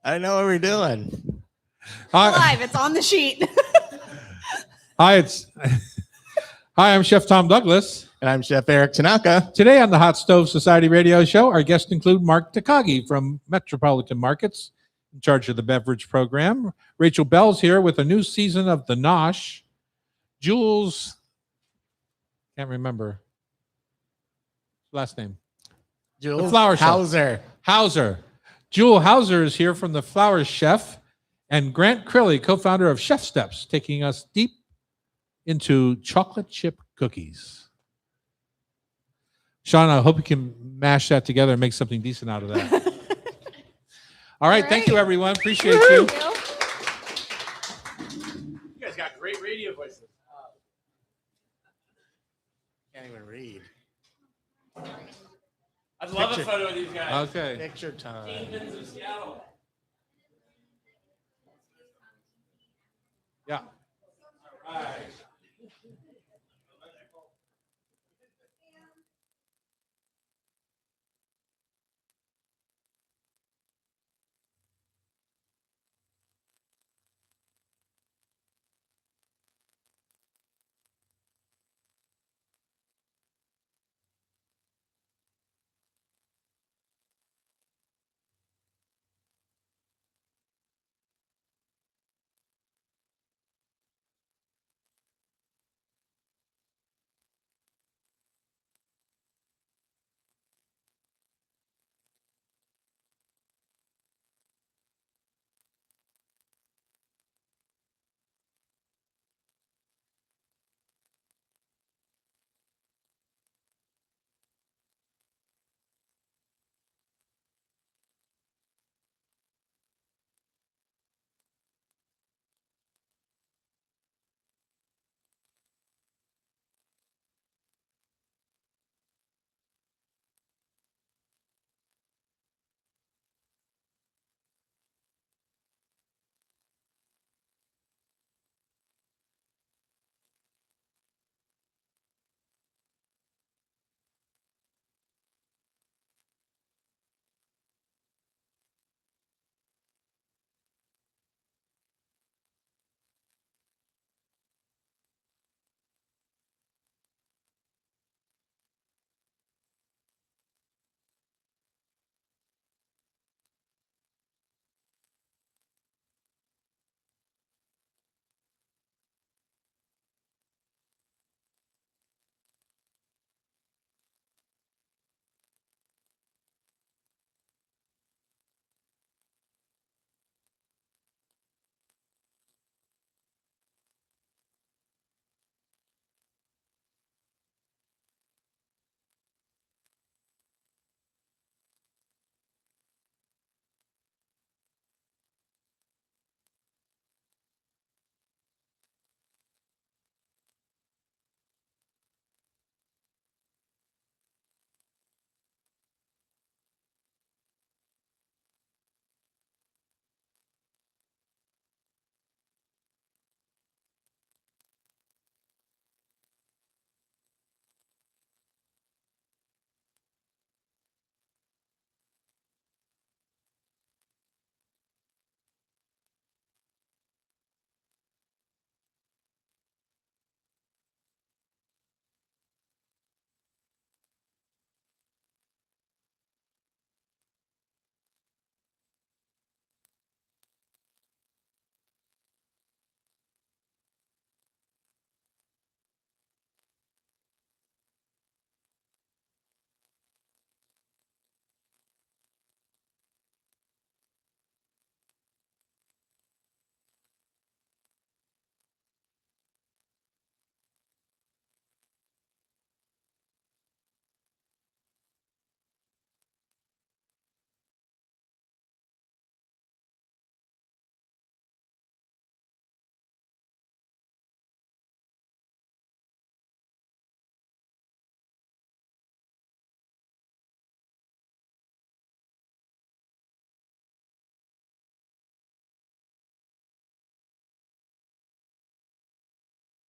I know what we're doing. Hi, Live, it's on the sheet. hi, I'm Chef Tom Douglas. And I'm Chef Eric Tanaka. Today on the Hot Stove Society radio show, our guests include Mark Takagi from Metropolitan Markets, in charge of the beverage program. Rachel Bell's here with a new season of The Nosh. Jules, can't remember last name. Jules flower shop. Hauser. Hauser. Jewel Hauser is here from The Flower Chef. And Grant Crilly, co-founder of Chef Steps, taking us deep into chocolate chip cookies. Sean, I hope you can mash that together and make something decent out of that. All right. Thank you, everyone. Appreciate you. You guys got great radio voices. Can't even read. I'd love Picture. a photo of these guys. Okay. Picture time. Kingpins of Seattle. Yeah.